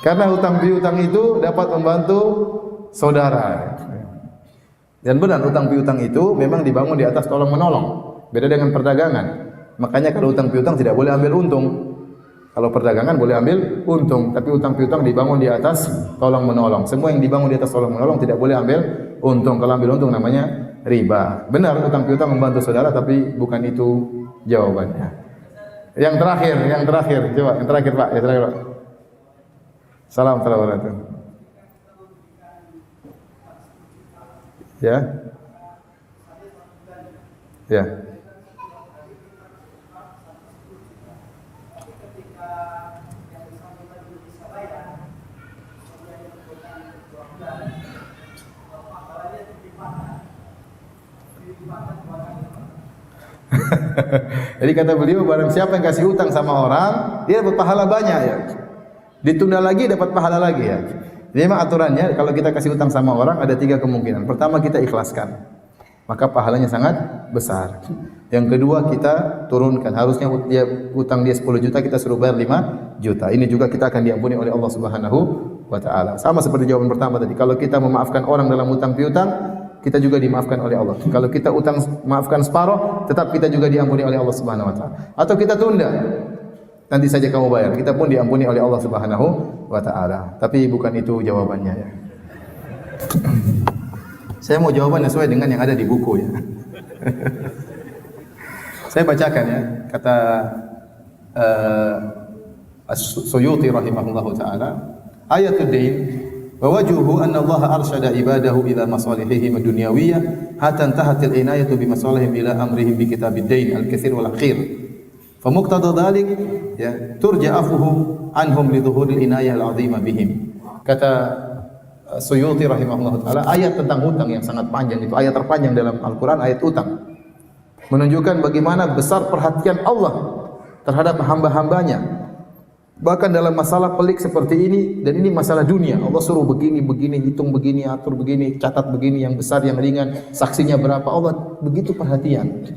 Karena hutang piutang itu dapat membantu saudara. Dan benar hutang piutang itu memang dibangun di atas tolong menolong. Beda dengan perdagangan. Makanya kalau hutang piutang tidak boleh ambil untung. Kalau perdagangan boleh ambil untung, tapi hutang piutang dibangun di atas tolong menolong. Semua yang dibangun di atas tolong menolong tidak boleh ambil untung. Kalau ambil untung namanya riba. Benar hutang piutang membantu saudara, tapi bukan itu jawabannya. Yang terakhir, coba yang terakhir Pak, Pak. Salam warahmatullahi. Ya. Ya. Jadi kata beliau, barang siapa yang kasih hutang sama orang, dia dapat pahala banyak ya. Ditunda lagi dapat pahala lagi ya. Jadi memang aturannya kalau kita kasih hutang sama orang ada 3 kemungkinan. Pertama kita ikhlaskan, maka pahalanya sangat besar. Yang kedua kita turunkan, harusnya dia hutang dia 10 juta kita suruh bayar 5 juta. Ini juga kita akan diampuni oleh Allah Subhanahu wa taala. Sama seperti jawaban pertama tadi. Kalau kita memaafkan orang dalam hutang piutang, kita juga dimaafkan oleh Allah. Kalau kita utang maafkan separuh, tetap kita juga diampuni oleh Allah Subhanahu wa taala. Atau kita tunda, nanti saja kamu bayar, kita pun diampuni oleh Allah Subhanahu wa taala. Tapi bukan itu jawabannya ya. Saya mau jawaban sesuai dengan yang ada di buku ya. Saya bacakan ya, kata As-Suyuti rahimahullahu taala, ayatul dain wa wajhuhu anna Allah arsyada ibadahu ila masalihihim ad-dunyawiyah hatta intahatil inayatu bi masalihim ila amrihim bi kitabid dain al-katsir wal akhir. Fa muqtada dhalik ya turja afuhu anhum li dhuhuril inayah al-'azimah bihim. Kata Suyuti rahimahullah taala, ayat tentang hutang yang sangat panjang itu ayat terpanjang dalam Al-Qur'an, ayat hutang. Menunjukkan bagaimana besar perhatian Allah terhadap hamba-hambanya. Bahkan dalam masalah pelik seperti ini, dan ini masalah dunia, Allah suruh begini, hitung begini, atur begini, catat begini, yang besar, yang ringan, saksinya berapa, Allah begitu perhatian.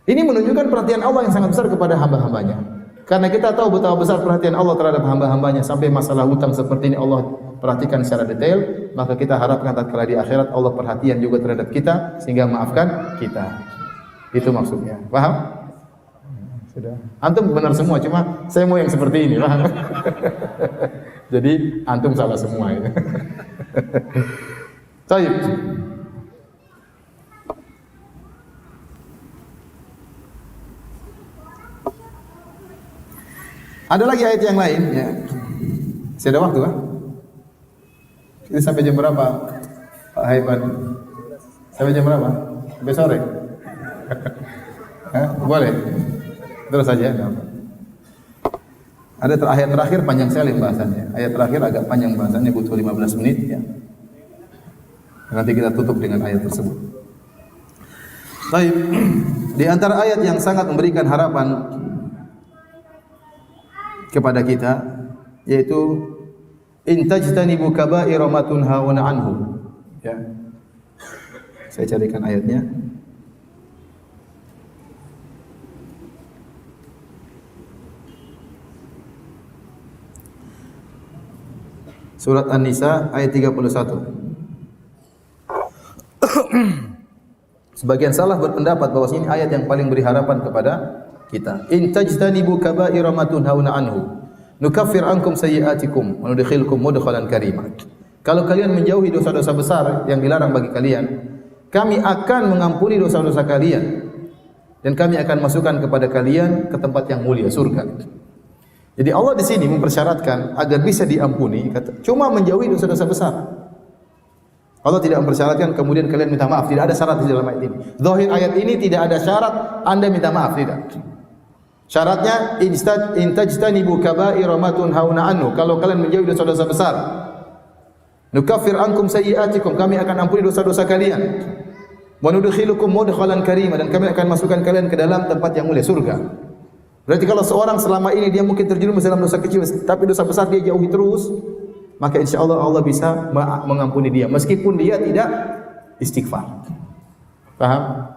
Ini menunjukkan perhatian Allah yang sangat besar kepada hamba-hambanya. Karena kita tahu betapa besar perhatian Allah terhadap hamba-hambanya, sampai masalah hutang seperti ini Allah perhatikan secara detail, maka kita harapkan tatkala di akhirat Allah perhatian juga terhadap kita sehingga maafkan kita. Itu maksudnya. Paham? Sudah. Antum benar semua, cuma saya mau yang seperti ini, paham? Jadi antum salah semua ya. Baik. Ada lagi ayat yang lain ya. Masih ada waktu kan? Ini sampai jam berapa, Pak Haiban? Sampai jam berapa? Sampai sore? Boleh? Terus saja. Ada ayat terakhir panjang sekali bahasannya. Ayat terakhir agak panjang bahasannya, butuh 15 menit ya. Nanti kita tutup dengan ayat tersebut. Baik. Di antara ayat yang sangat memberikan harapan kepada kita yaitu in tajtanibu kaba'ira ma tunhauna anhu. Ya. Saya carikan ayatnya. Surat An-Nisa ayat 31. Sebagian salah berpendapat bahwa ini ayat yang paling beri harapan kepada kita. In tajtanibu kaba'ira ma tunhauna anhu nukaffir ankum sayyi'atikum wa nudkhilkum mudkhalan karima. Kalau kalian menjauhi dosa-dosa besar yang dilarang bagi kalian, kami akan mengampuni dosa-dosa kalian dan kami akan masukkan kepada kalian ke tempat yang mulia, surga. Jadi Allah di sini mempersyaratkan agar bisa diampuni, cuma menjauhi dosa-dosa besar. Allah tidak mempersyaratkan kemudian kalian minta maaf, tidak ada syarat di dalam ayat ini. Zahir ayat ini tidak ada syarat Anda minta maaf, tidak. Syaratnya in tajtanibu kaba'ira ma tunhauna anhu, kalau kalian menjauhi dosa-dosa besar, nukaffir ankum sayyi'atikum, kami akan ampuni dosa-dosa kalian. Wa nudkhilukum mudkhalan karima, dan kami akan masukkan kalian ke dalam tempat yang mulia, surga. Berarti kalau seorang selama ini dia mungkin terjerumus dalam dosa kecil, tapi dosa besar dia jauhi terus, maka insyaallah Allah bisa mengampuni dia meskipun dia tidak istighfar. Paham?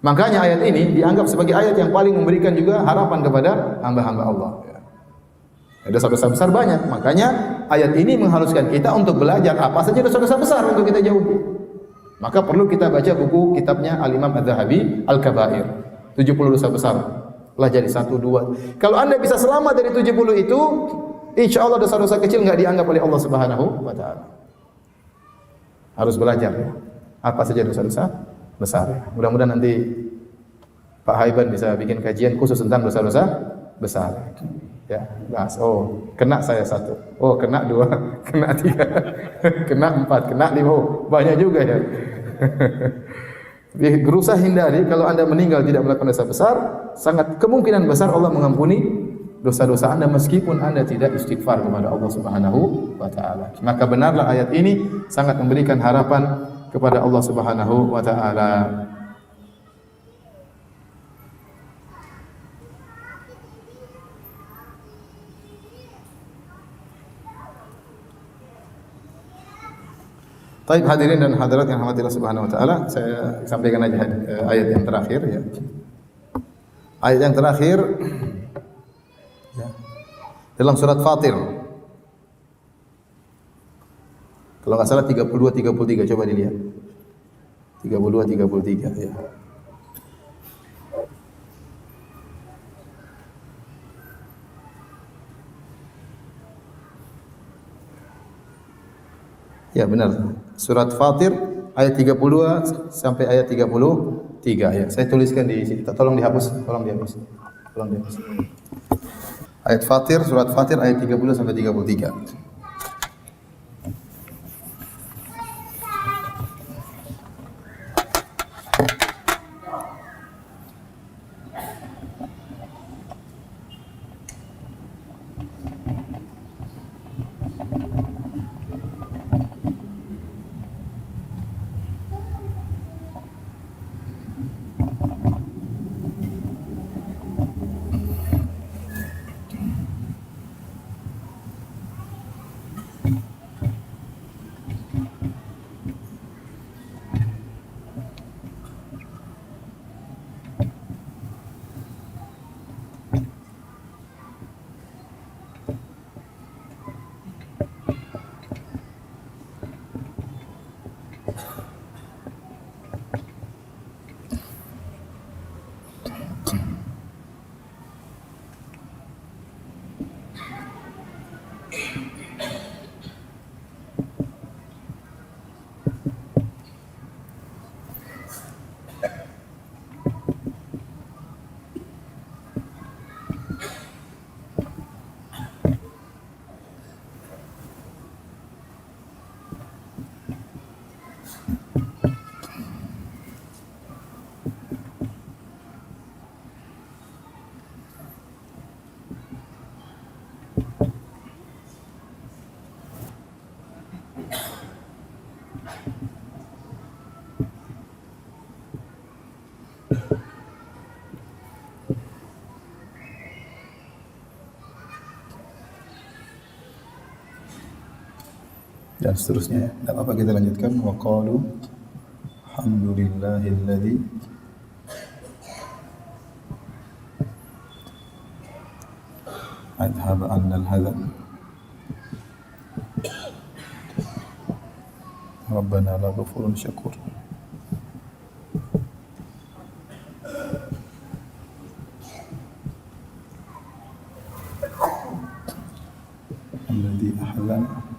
Makanya ayat ini dianggap sebagai ayat yang paling memberikan juga harapan kepada hamba-hamba Allah. Dosa-dosa besar banyak, makanya ayat ini mengharuskan kita untuk belajar apa saja dosa-dosa besar untuk kita jauhi. Maka perlu kita baca buku kitabnya Al-Imam Adz-Dzahabi Al-Kabair, 70 dosa besar. Pelajari 1, 2. Kalau Anda bisa selamat dari 70 itu, insyaallah dosa-dosa kecil enggak dianggap oleh Allah Subhanahu wa taala. Harus belajar ya. Apa saja dosa-dosa besar. Mudah-mudahan nanti Pak Haiban bisa bikin kajian khusus tentang dosa-dosa besar. Ya, bahas. Oh, kena saya 1. Oh, kena 2, kena 3, kena 4, kena 5. Oh, banyak juga ya. Berusaha hindari kalau Anda meninggal tidak melakukan dosa besar, sangat kemungkinan besar Allah mengampuni dosa-dosa Anda meskipun Anda tidak istighfar kepada Allah Subhanahu wa taala. Maka benarlah ayat ini sangat memberikan harapan kepada Allah Subhanahu wa taala. Baik hadirin dan hadirat yang dirahmati Allah Subhanahu wa taala, saya sampaikan aja ayat yang terakhir ya. Ayat yang terakhir ya, dalam surat Fatir. Kalau enggak salah 32 33, coba dilihat. 32 33 ya. Ya benar. Surat Fatir ayat 32 sampai ayat 33 ya. Saya tuliskan di sini. Tolong dihapus, tolong dihapus. Tolong dihapus. Ayat Fatir, surat Fatir ayat 30 sampai 33. dan seterusnya ya. Tidak apa-apa kita lanjutkan. Wa qalu alhamdulillahilladzi adhaba 'anna al-hazan. Rabbana la ghafurun syakur. Alladzi ahallana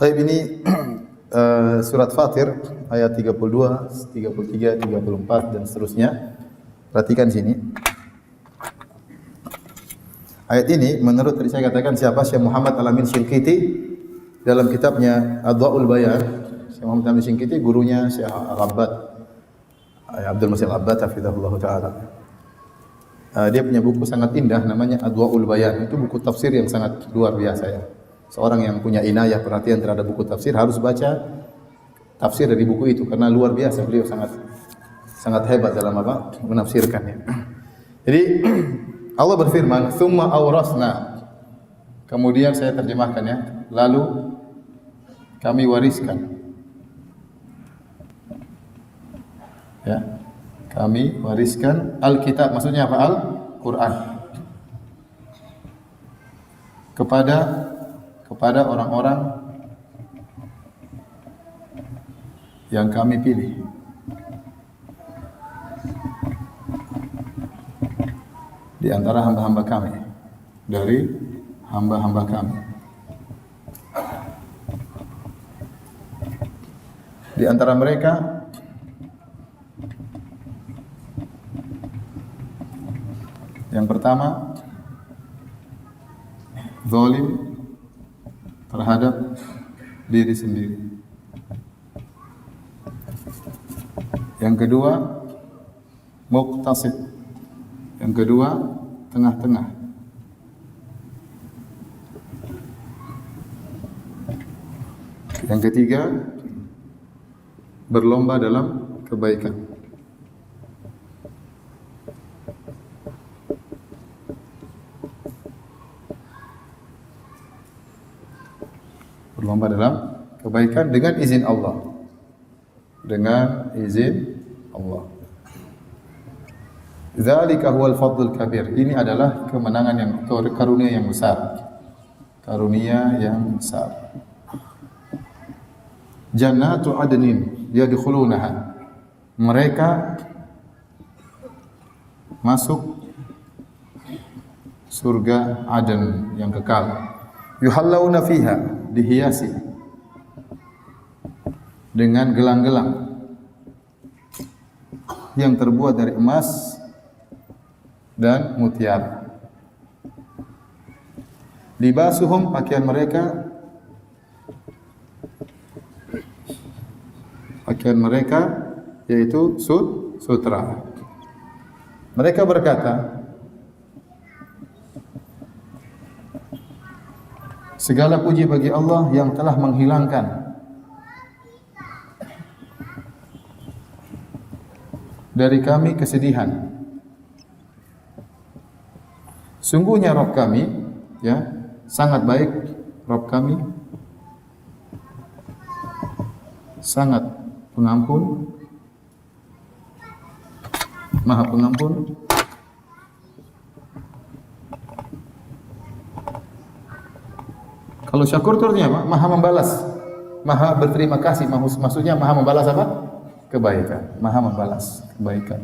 Taib ini surat Fatir ayat 32, 33, 34 dan seterusnya. Perhatikan sini. Ayat ini menurut tadi saya katakan siapa Syekh Muhammad Al-Amin Syinqiti dalam kitabnya Adwaul Bayan. Syekh Muhammad Al-Amin Syinqiti gurunya Syekh Al-Abbad Abdul Masih Al-Abbad hafizahullah taala. Dia punya buku sangat indah namanya Adwaul Bayan. Itu buku tafsir yang sangat luar biasa ya. Seorang yang punya inayah perhatian terhadap buku tafsir harus baca tafsir dari buku itu karena luar biasa, beliau sangat hebat dalam apa? Menafsirkannya. Jadi Allah berfirman, "Tsumma awrasna." Kemudian saya terjemahkan ya, lalu kami wariskan. Ya. Kami wariskan Alkitab, maksudnya apa? Al-Qur'an. Kepada orang-orang yang kami pilih. Di antara hamba-hamba kami, dari hamba-hamba kami. Di antara mereka yang pertama zalim terhadap diri sendiri. Yang kedua muqtasid. Yang kedua tengah-tengah. Yang ketiga berlomba dalam kebaikan. Berlomba dalam kebaikan dengan izin Allah. Dengan izin Allah. Dzalika huwal fadlul kabir. Ini adalah kemenangan yang karunia yang besar. Karunia yang besar. Jannatu adnin yadkhulunaha. Mereka masuk surga Aden yang kekal. Yuhallawna fiha, dihiasi dengan gelang-gelang yang terbuat dari emas dan mutiara. Libasuhum, pakaian mereka yaitu sutra. Mereka berkata, segala puji bagi Allah yang telah menghilangkan dari kami kesedihan. Sungguhnya Rabb kami, ya, sangat baik. Rabb kami sangat pengampun, Maha Pengampun, kalau syakur itu artinya apa? Maha membalas, maha berterima kasih, maksudnya maha membalas apa? Kebaikan, maha membalas kebaikan.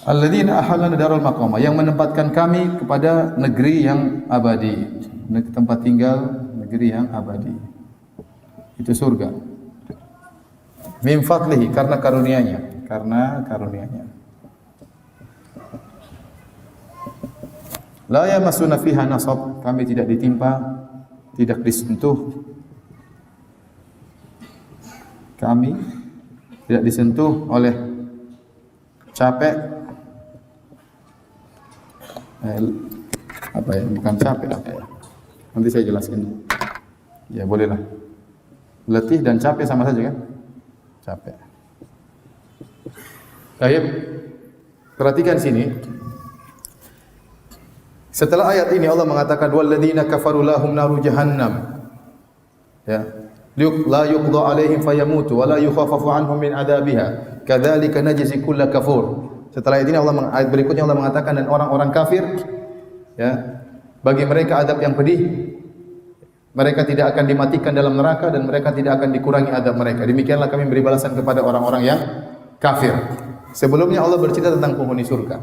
Alladzina ahallana darul maqamah, yang menempatkan kami kepada negeri yang abadi, tempat tinggal negeri yang abadi. Itu surga. Min fadlihi, karena karunia-Nya. La yamassuna fiha nasab, kami tidak ditimpa, tidak disentuh. Kami tidak disentuh oleh capek. Apa ya? Bukan capek apa ya? Nanti saya jelaskan. Ya, bolehlah. Letih dan capek sama saja kan? Capek. Baik. Perhatikan sini. Setelah ayat ini Allah mengatakan walladzina kafaru lahum naru jahannam. Ya. La yuqda alaihim fayamutu wa la yukhaffafu anhum min adabiha. Kadzalika najzi kulla kafur. Setelah ayat ini ayat berikutnya Allah mengatakan dan orang-orang kafir ya, bagi mereka adab yang pedih. Mereka tidak akan dimatikan dalam neraka dan mereka tidak akan dikurangi adab mereka. Demikianlah kami beri balasan kepada orang-orang yang kafir. Sebelumnya Allah bercerita tentang penghuni surga.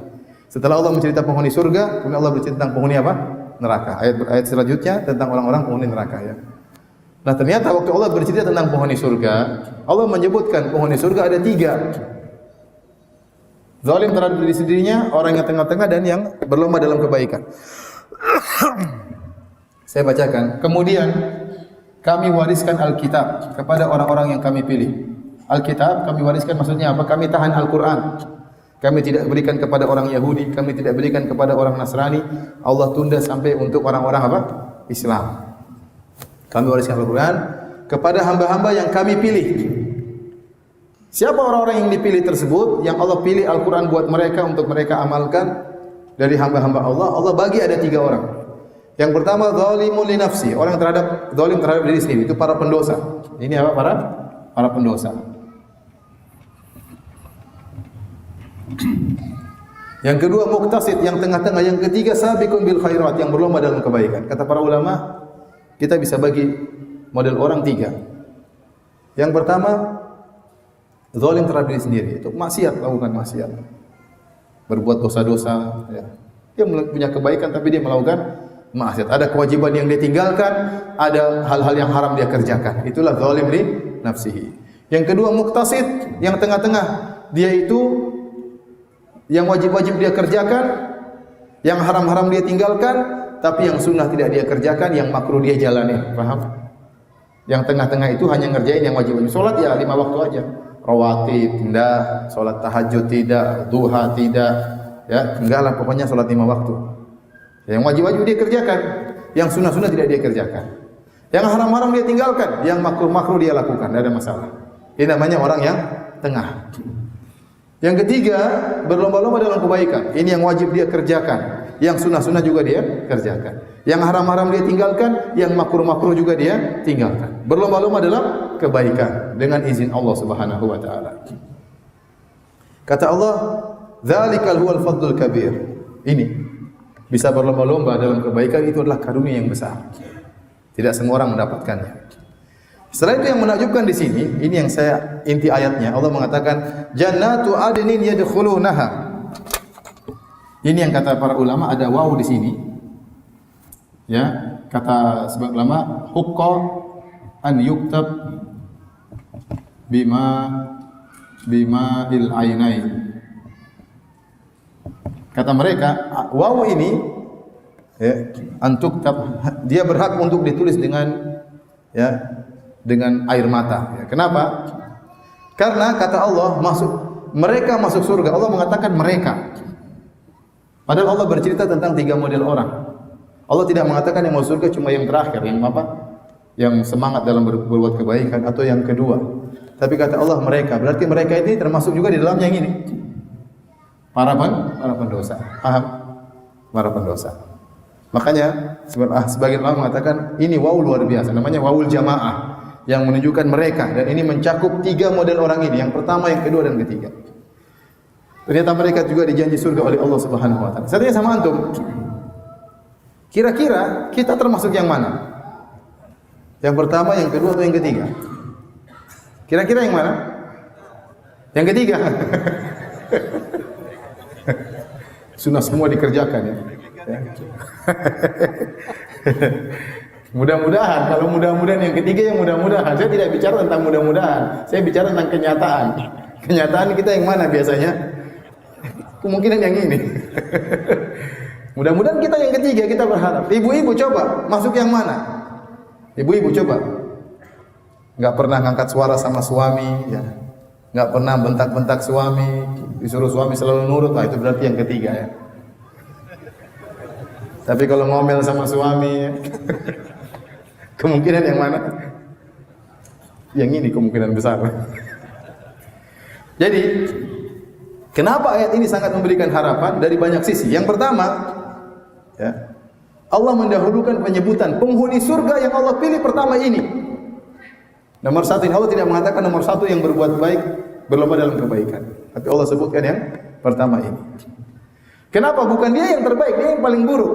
Setelah Allah mencerita penghuni surga, kemudian Allah bercerita tentang penghuni apa? Neraka. Ayat selanjutnya tentang orang-orang penghuni neraka ya. Nah, ternyata waktu Allah bercerita tentang penghuni surga, Allah menyebutkan penghuni surga ada 3. Zalim terhadap diri sendirinya, orang yang tengah-tengah dan yang berlomba dalam kebaikan. Saya bacakan. Kemudian kami wariskan Alkitab kepada orang-orang yang kami pilih. Alkitab kami wariskan maksudnya apa? Kami tahan Al-Quran. Kami tidak berikan kepada orang Yahudi, kami tidak berikan kepada orang Nasrani. Allah tunda sampai untuk orang-orang apa? Islam. Kami wariskan Al-Quran kepada hamba-hamba yang kami pilih. Siapa orang-orang yang dipilih tersebut? Yang Allah pilih Al-Quran buat mereka untuk mereka amalkan dari hamba-hamba Allah. Allah bagi ada 3 orang. Yang pertama zalimun li nafsi, orang zalim terhadap diri sendiri, itu para pendosa. Ini apa? Para pendosa. Yang kedua muqtasid, yang tengah-tengah. Yang ketiga sabiqun bil khairat, yang berlomba dalam kebaikan. Kata para ulama, kita bisa bagi model orang 3. Yang pertama zalim terhadap diri sendiri, itu maksiat, lakukan maksiat, berbuat dosa-dosa ya. Dia punya kebaikan tapi dia melakukan maksiat. Ada kewajiban yang dia tinggalkan, ada hal-hal yang haram dia kerjakan. Itulah zalim li nafsihi. Yang kedua muqtasid, yang tengah-tengah. Dia itu yang wajib-wajib dia kerjakan, yang haram-haram dia tinggalkan, tapi yang sunnah tidak dia kerjakan, yang makruh dia jalani. Paham? Yang tengah-tengah itu hanya ngerjain yang wajib-wajib. Salat ya 5 waktu aja. Rawatib tidak, salat tahajud tidak, duha tidak. Ya, enggaklah pokoknya salat 5 waktu. Yang wajib-wajib dia kerjakan, yang sunnah-sunnah tidak dia kerjakan. Yang haram-haram dia tinggalkan, yang makruh-makruh dia lakukan, tidak ada masalah. Ini namanya orang yang tengah. Yang ketiga, berlomba-lomba dalam kebaikan. Ini yang wajib dia kerjakan, yang sunnah-sunnah juga dia kerjakan. Yang haram-haram dia tinggalkan, yang makruh-makruh juga dia tinggalkan. Berlomba-lomba dalam kebaikan dengan izin Allah Subhanahu wa taala. Kata Allah, "Dzalikal huwal fadlul kabir." Ini bisa berlomba-lomba dalam kebaikan itu adalah karunia yang besar. Tidak semua orang mendapatkannya. Setelah itu yang menakjubkan di sini, ini yang saya inti ayatnya. Allah mengatakan, "Jannatu adnin yadkhulunaha." Ini yang kata para ulama ada waw di sini. Ya, kata sebagian ulama, "Hukka an yuktab bima il ainain." Kata mereka, waw ini ya, antuktab, dia berhak untuk ditulis dengan air mata. Ya, kenapa? Karena kata Allah mereka masuk surga. Allah mengatakan mereka. Padahal Allah bercerita tentang 3 model orang. Allah tidak mengatakan yang masuk surga cuma yang terakhir, yang apa? Yang semangat dalam berbuat kebaikan atau yang kedua. Tapi kata Allah mereka. Berarti mereka ini termasuk juga di dalam yang ini. Para pendosa. Paham? Para pendosa. Makanya sebagian ulama mengatakan ini waw luar biasa, namanya wawul jamaah yang menunjukkan mereka, dan ini mencakup 3 model orang ini, yang pertama, yang kedua dan ketiga. Ternyata mereka juga dijanji surga oleh Allah Subhanahu wa taala. Saya tanya sama antum, kira-kira kita termasuk yang mana? Yang pertama, yang kedua atau yang ketiga? Kira-kira yang mana? Yang ketiga. Sunnah semua dikerjakan ya. Mudah-mudahan, kalau mudah-mudahan yang ketiga yang mudah-mudahan. Saya tidak bicara tentang mudah-mudahan, saya bicara tentang kenyataan. Kenyataan kita yang mana biasanya? Kemungkinan yang ini. Mudah-mudahan kita yang ketiga, kita berharap. Ibu-ibu coba masuk yang mana? Ibu-ibu coba. Enggak pernah ngangkat suara sama suami, ya. Enggak pernah bentak-bentak suami, disuruh suami selalu nurut, itu berarti yang ketiga ya. Tapi kalau ngomel sama suami, kemungkinan yang mana? Yang ini kemungkinan besar. Jadi, kenapa ayat ini sangat memberikan harapan dari banyak sisi? Yang pertama, ya, Allah mendahulukan penyebutan penghuni surga yang Allah pilih pertama ini. Nomor satu, Allah tidak mengatakan nomor satu yang berbuat baik, berlomba dalam kebaikan. Tapi Allah sebutkan yang pertama ini. Kenapa? Bukan dia yang terbaik, dia yang paling buruk.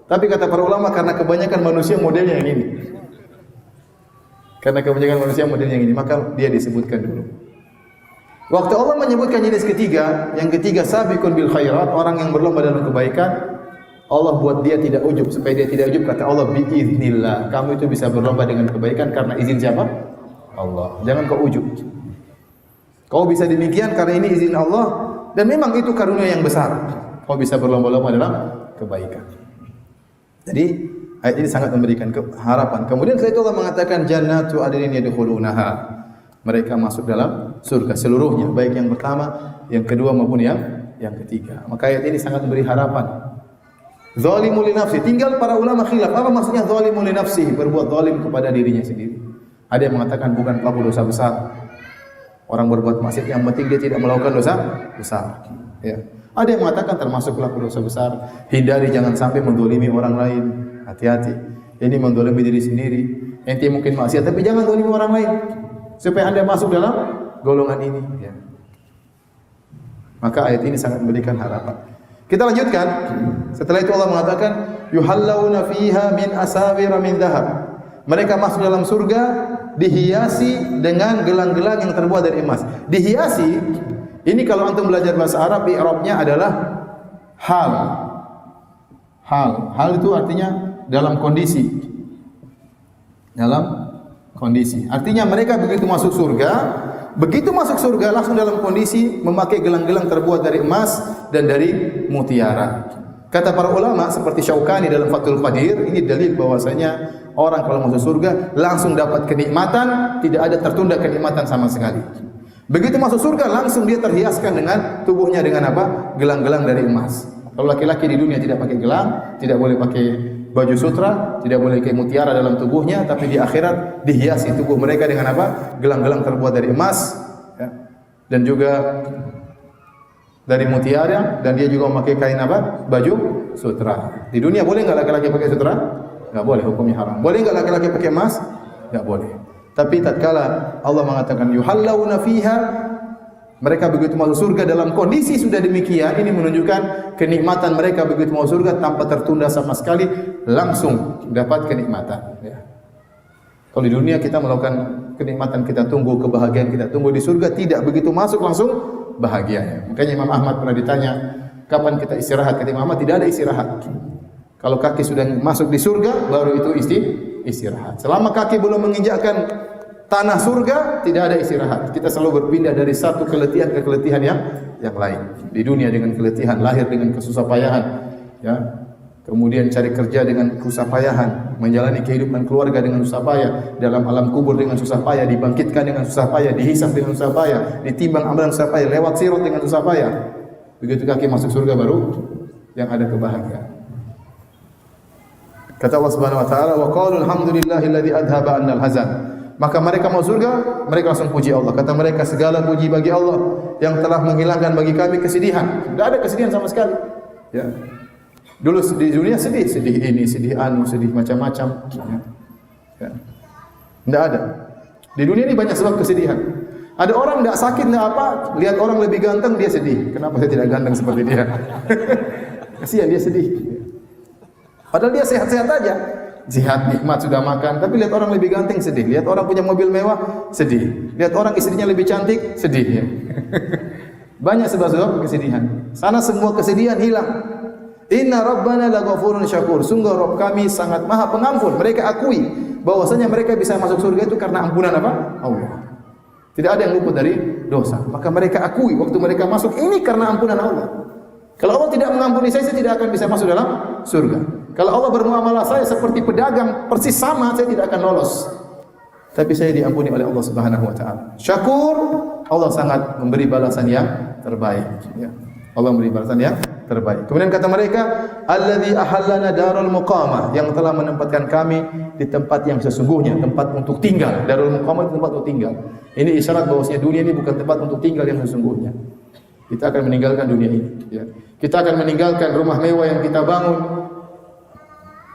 Tapi kata para ulama, karena kebanyakan manusia modelnya yang ini. Karena kebanyakan manusia modelnya yang ini, maka dia disebutkan dulu. Waktu Allah menyebutkan jenis ketiga, yang ketiga sabiqun bil khairat, orang yang berlomba dalam kebaikan, Allah buat dia tidak ujub, supaya dia tidak ujub, kata Allah biiznillah. Kamu itu bisa berlomba dengan kebaikan karena izin siapa? Allah. Jangan kau ujub. Kau bisa demikian karena ini izin Allah, dan memang itu karunia yang besar. Kau bisa berlomba-lomba dalam kebaikan. Jadi ayat ini sangat memberikan harapan. Kemudian setelah itu Allah mengatakan jannatu adnin yadkhulunaha. Mereka masuk dalam surga seluruhnya, baik yang pertama, yang kedua maupun yang ketiga. Maka ayat ini sangat memberi harapan. Zalimu li nafsi, tinggal para ulama khilaf, apa maksudnya zalimu li nafsi? Berbuat zalim kepada dirinya sendiri. Ada yang mengatakan bukan pelaku dosa besar. Orang berbuat maksiat yang penting dia tidak melakukan dosa besar. Ya. Ada yang mengatakan termasuk pelaku dosa besar. Hindari jangan sampai mendolimi orang lain. Hati-hati. Ini mendolimi diri sendiri. Ente mungkin maksiat, tapi jangan dolimi orang lain. Supaya Anda masuk dalam golongan ini. Ya. Maka ayat ini sangat memberikan harapan. Kita lanjutkan. Setelah itu Allah mengatakan, yuhallawna fiha min asawira min dhahab. Mereka masuk dalam surga dihiasi dengan gelang-gelang yang terbuat dari emas. Dihiasi, ini kalau antum belajar bahasa Arab, i'rabnya adalah hal. Hal itu artinya dalam kondisi. Dalam kondisi. Artinya mereka begitu masuk surga langsung dalam kondisi memakai gelang-gelang terbuat dari emas dan dari mutiara. Kata para ulama seperti Syaukani dalam Fathul Qadir, ini dalil bahwasanya orang kalau masuk surga langsung dapat kenikmatan, tidak ada tertunda kenikmatan sama sekali. Begitu masuk surga langsung dia terhiaskan dengan tubuhnya dengan apa? Gelang-gelang dari emas. Kalau laki-laki di dunia tidak pakai gelang, tidak boleh pakai baju sutra, tidak boleh pakai mutiara dalam tubuhnya, tapi di akhirat dihiasi tubuh mereka dengan apa? Gelang-gelang terbuat dari emas, ya. Dan juga dari mutiara, dan dia juga memakai kain apa? Baju sutra. Di dunia boleh enggak laki-laki pakai sutra? Enggak boleh, hukumnya haram. Boleh enggak laki-laki pakai emas? Enggak boleh. Tapi tatkala Allah mengatakan yuhallawna fiha, mereka begitu masuk surga dalam kondisi sudah demikian, ini menunjukkan kenikmatan mereka begitu masuk surga tanpa tertunda sama sekali, langsung dapat kenikmatan. Ya. Kalau di dunia kita melakukan kenikmatan, kita tunggu kebahagiaan, kita tunggu di surga, tidak begitu masuk langsung bahagianya. Makanya Imam Ahmad pernah ditanya, kapan kita istirahat? Kata Imam Ahmad, tidak ada istirahat. Kalau kaki sudah masuk di surga, baru itu istirahat. Selama kaki belum menginjakkan tanah surga, tidak ada istirahat. Kita selalu berpindah dari satu keletihan ke keletihan yang lain. Di dunia dengan keletihan, lahir dengan kesusahpayahan, ya. Kemudian cari kerja dengan susah payah, menjalani kehidupan keluarga dengan susah payah, dalam alam kubur dengan susah payah, dibangkitkan dengan susah payah, dihisab dengan susah payah, ditimbang amalan susah payah, lewat sirat dengan susah payah. Begitu kaki masuk surga baru yang ada kebahagiaan. Kata Allah Subhanahu wa taala, "Wa qalu alhamdulillahilladzi adhaba 'annal hazan." Maka mereka mau surga, mereka langsung puji Allah. Kata mereka, segala puji bagi Allah yang telah menghilangkan bagi kami kesedihan. Tidak ada kesedihan sama sekali. Ya. Dulu di dunia sedih ini, sedih anu, sedih macam-macam. Ya. Tidak ada. Di dunia ini banyak sebab kesedihan. Ada orang tidak sakit, tidak apa, lihat orang lebih ganteng, dia sedih. Kenapa saya tidak ganteng seperti dia? Kasihan, dia sedih. Padahal dia sehat-sehat aja. Sehat, nikmat, sudah makan. Tapi lihat orang lebih ganteng, sedih. Lihat orang punya mobil mewah, sedih. Lihat orang istrinya lebih cantik, sedih. Ya. Banyak sebab-sebab kesedihan. Sana semua kesedihan hilang. Inna Rabbana laghafurun syakur. Sungguh Rabb kami sangat maha pengampun. Mereka akui bahwasanya mereka bisa masuk surga itu karena ampunan apa? Allah. Tidak ada yang luput dari dosa. Maka mereka akui waktu mereka masuk ini karena ampunan Allah. Kalau Allah tidak mengampuni saya tidak akan bisa masuk dalam surga. Kalau Allah bermuamalah saya seperti pedagang, persis sama, saya tidak akan lolos. Tapi saya diampuni oleh Allah Subhanahu wa taala. Syakur, Allah sangat memberi balasan yang terbaik, ya. Allah memberi balasan yang terbaik. Kemudian kata mereka, alladzi ahallana darul muqamah, yang telah menempatkan kami di tempat yang sesungguhnya, tempat untuk tinggal. Darul muqamah itu tempat untuk tinggal. Ini isyarat bahwasanya dunia ini bukan tempat untuk tinggal yang sesungguhnya. Kita akan meninggalkan dunia ini, ya. Kita akan meninggalkan rumah mewah yang kita bangun,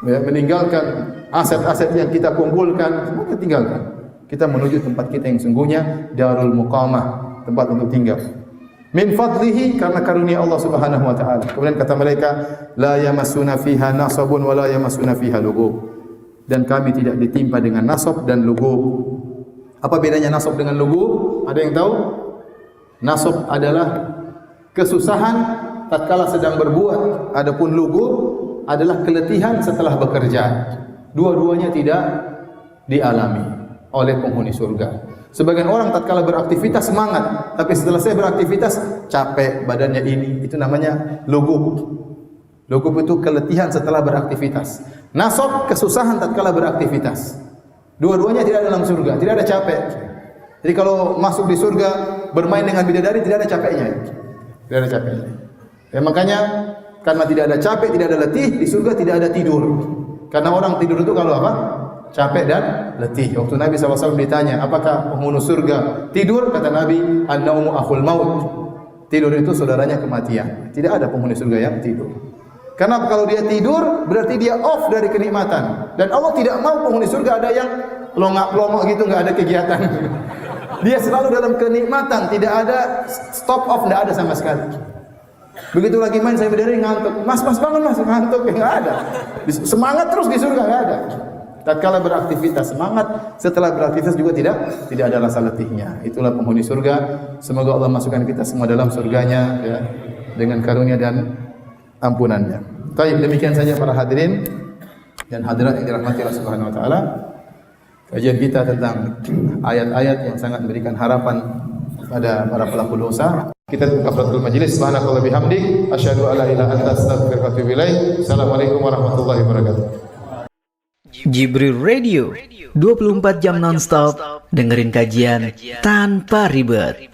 ya, meninggalkan aset-aset yang kita kumpulkan, semua kita tinggalkan. Kita menuju tempat kita yang sungguhnya, darul muqamah, tempat untuk tinggal. Min fadlihi, karena karunia Allah Subhanahu wa taala. Kemudian kata mereka, la yamassuna fiha nasabun wa la yamassuna fiha lugub. Dan kami tidak ditimpa dengan nasab dan lugub. Apa bedanya nasab dengan lugub? Ada yang tahu? Nasab adalah kesusahan tatkala sedang berbuat, adapun lugub adalah keletihan setelah bekerja. Dua-duanya tidak dialami oleh penghuni surga. Sebagian orang tatkala beraktivitas semangat, tapi setelah saya beraktivitas capek badannya ini, itu namanya lugub. Lugub itu keletihan setelah beraktivitas. Nasab kesusahan tatkala beraktivitas. Dua-duanya tidak ada dalam surga, tidak ada capek. Jadi kalau masuk di surga bermain dengan bidadari tidak ada capeknya. Tidak ada capeknya. Ya, makanya karena tidak ada capek, tidak ada letih, di surga tidak ada tidur. Karena orang tidur itu kalau apa? Capek dan letih. Waktu Nabi SAW ditanya, apakah penghuni surga tidur? Kata Nabi, an-naumu akhul maut. Tidur itu saudaranya kematian. Tidak ada penghuni surga yang tidur. Karena kalau dia tidur, berarti dia off dari kenikmatan. Dan Allah tidak mau penghuni surga ada yang longak-longok gitu, nggak ada kegiatan. Dia selalu dalam kenikmatan, tidak ada stop off, tidak ada sama sekali. Begitu lagi main saya berdiri ngantuk, mas bangun mas, ngantuk, nggak ada. Semangat terus di surga nggak ada. Tatkala beraktivitas semangat, setelah beraktivitas juga tidak ada rasa letihnya. Itulah penghuni surga. Semoga Allah masukkan kita semua dalam surganya, ya, dengan karunia dan ampunannya. Baik, demikian saja para hadirin dan hadirat yang dirahmati Allah Subhanahu wa taala. Kajian kita tentang ayat-ayat yang sangat memberikan harapan pada para pelaku dosa. Kita buka kafaratul majelis. Subhanallahi bihamdik, asyhadu alla ilaha illa anta, astaghfiruka wa atubu ilaik. Assalamualaikum warahmatullahi wabarakatuh. Jibril Radio, 24 jam nonstop dengerin kajian tanpa ribet.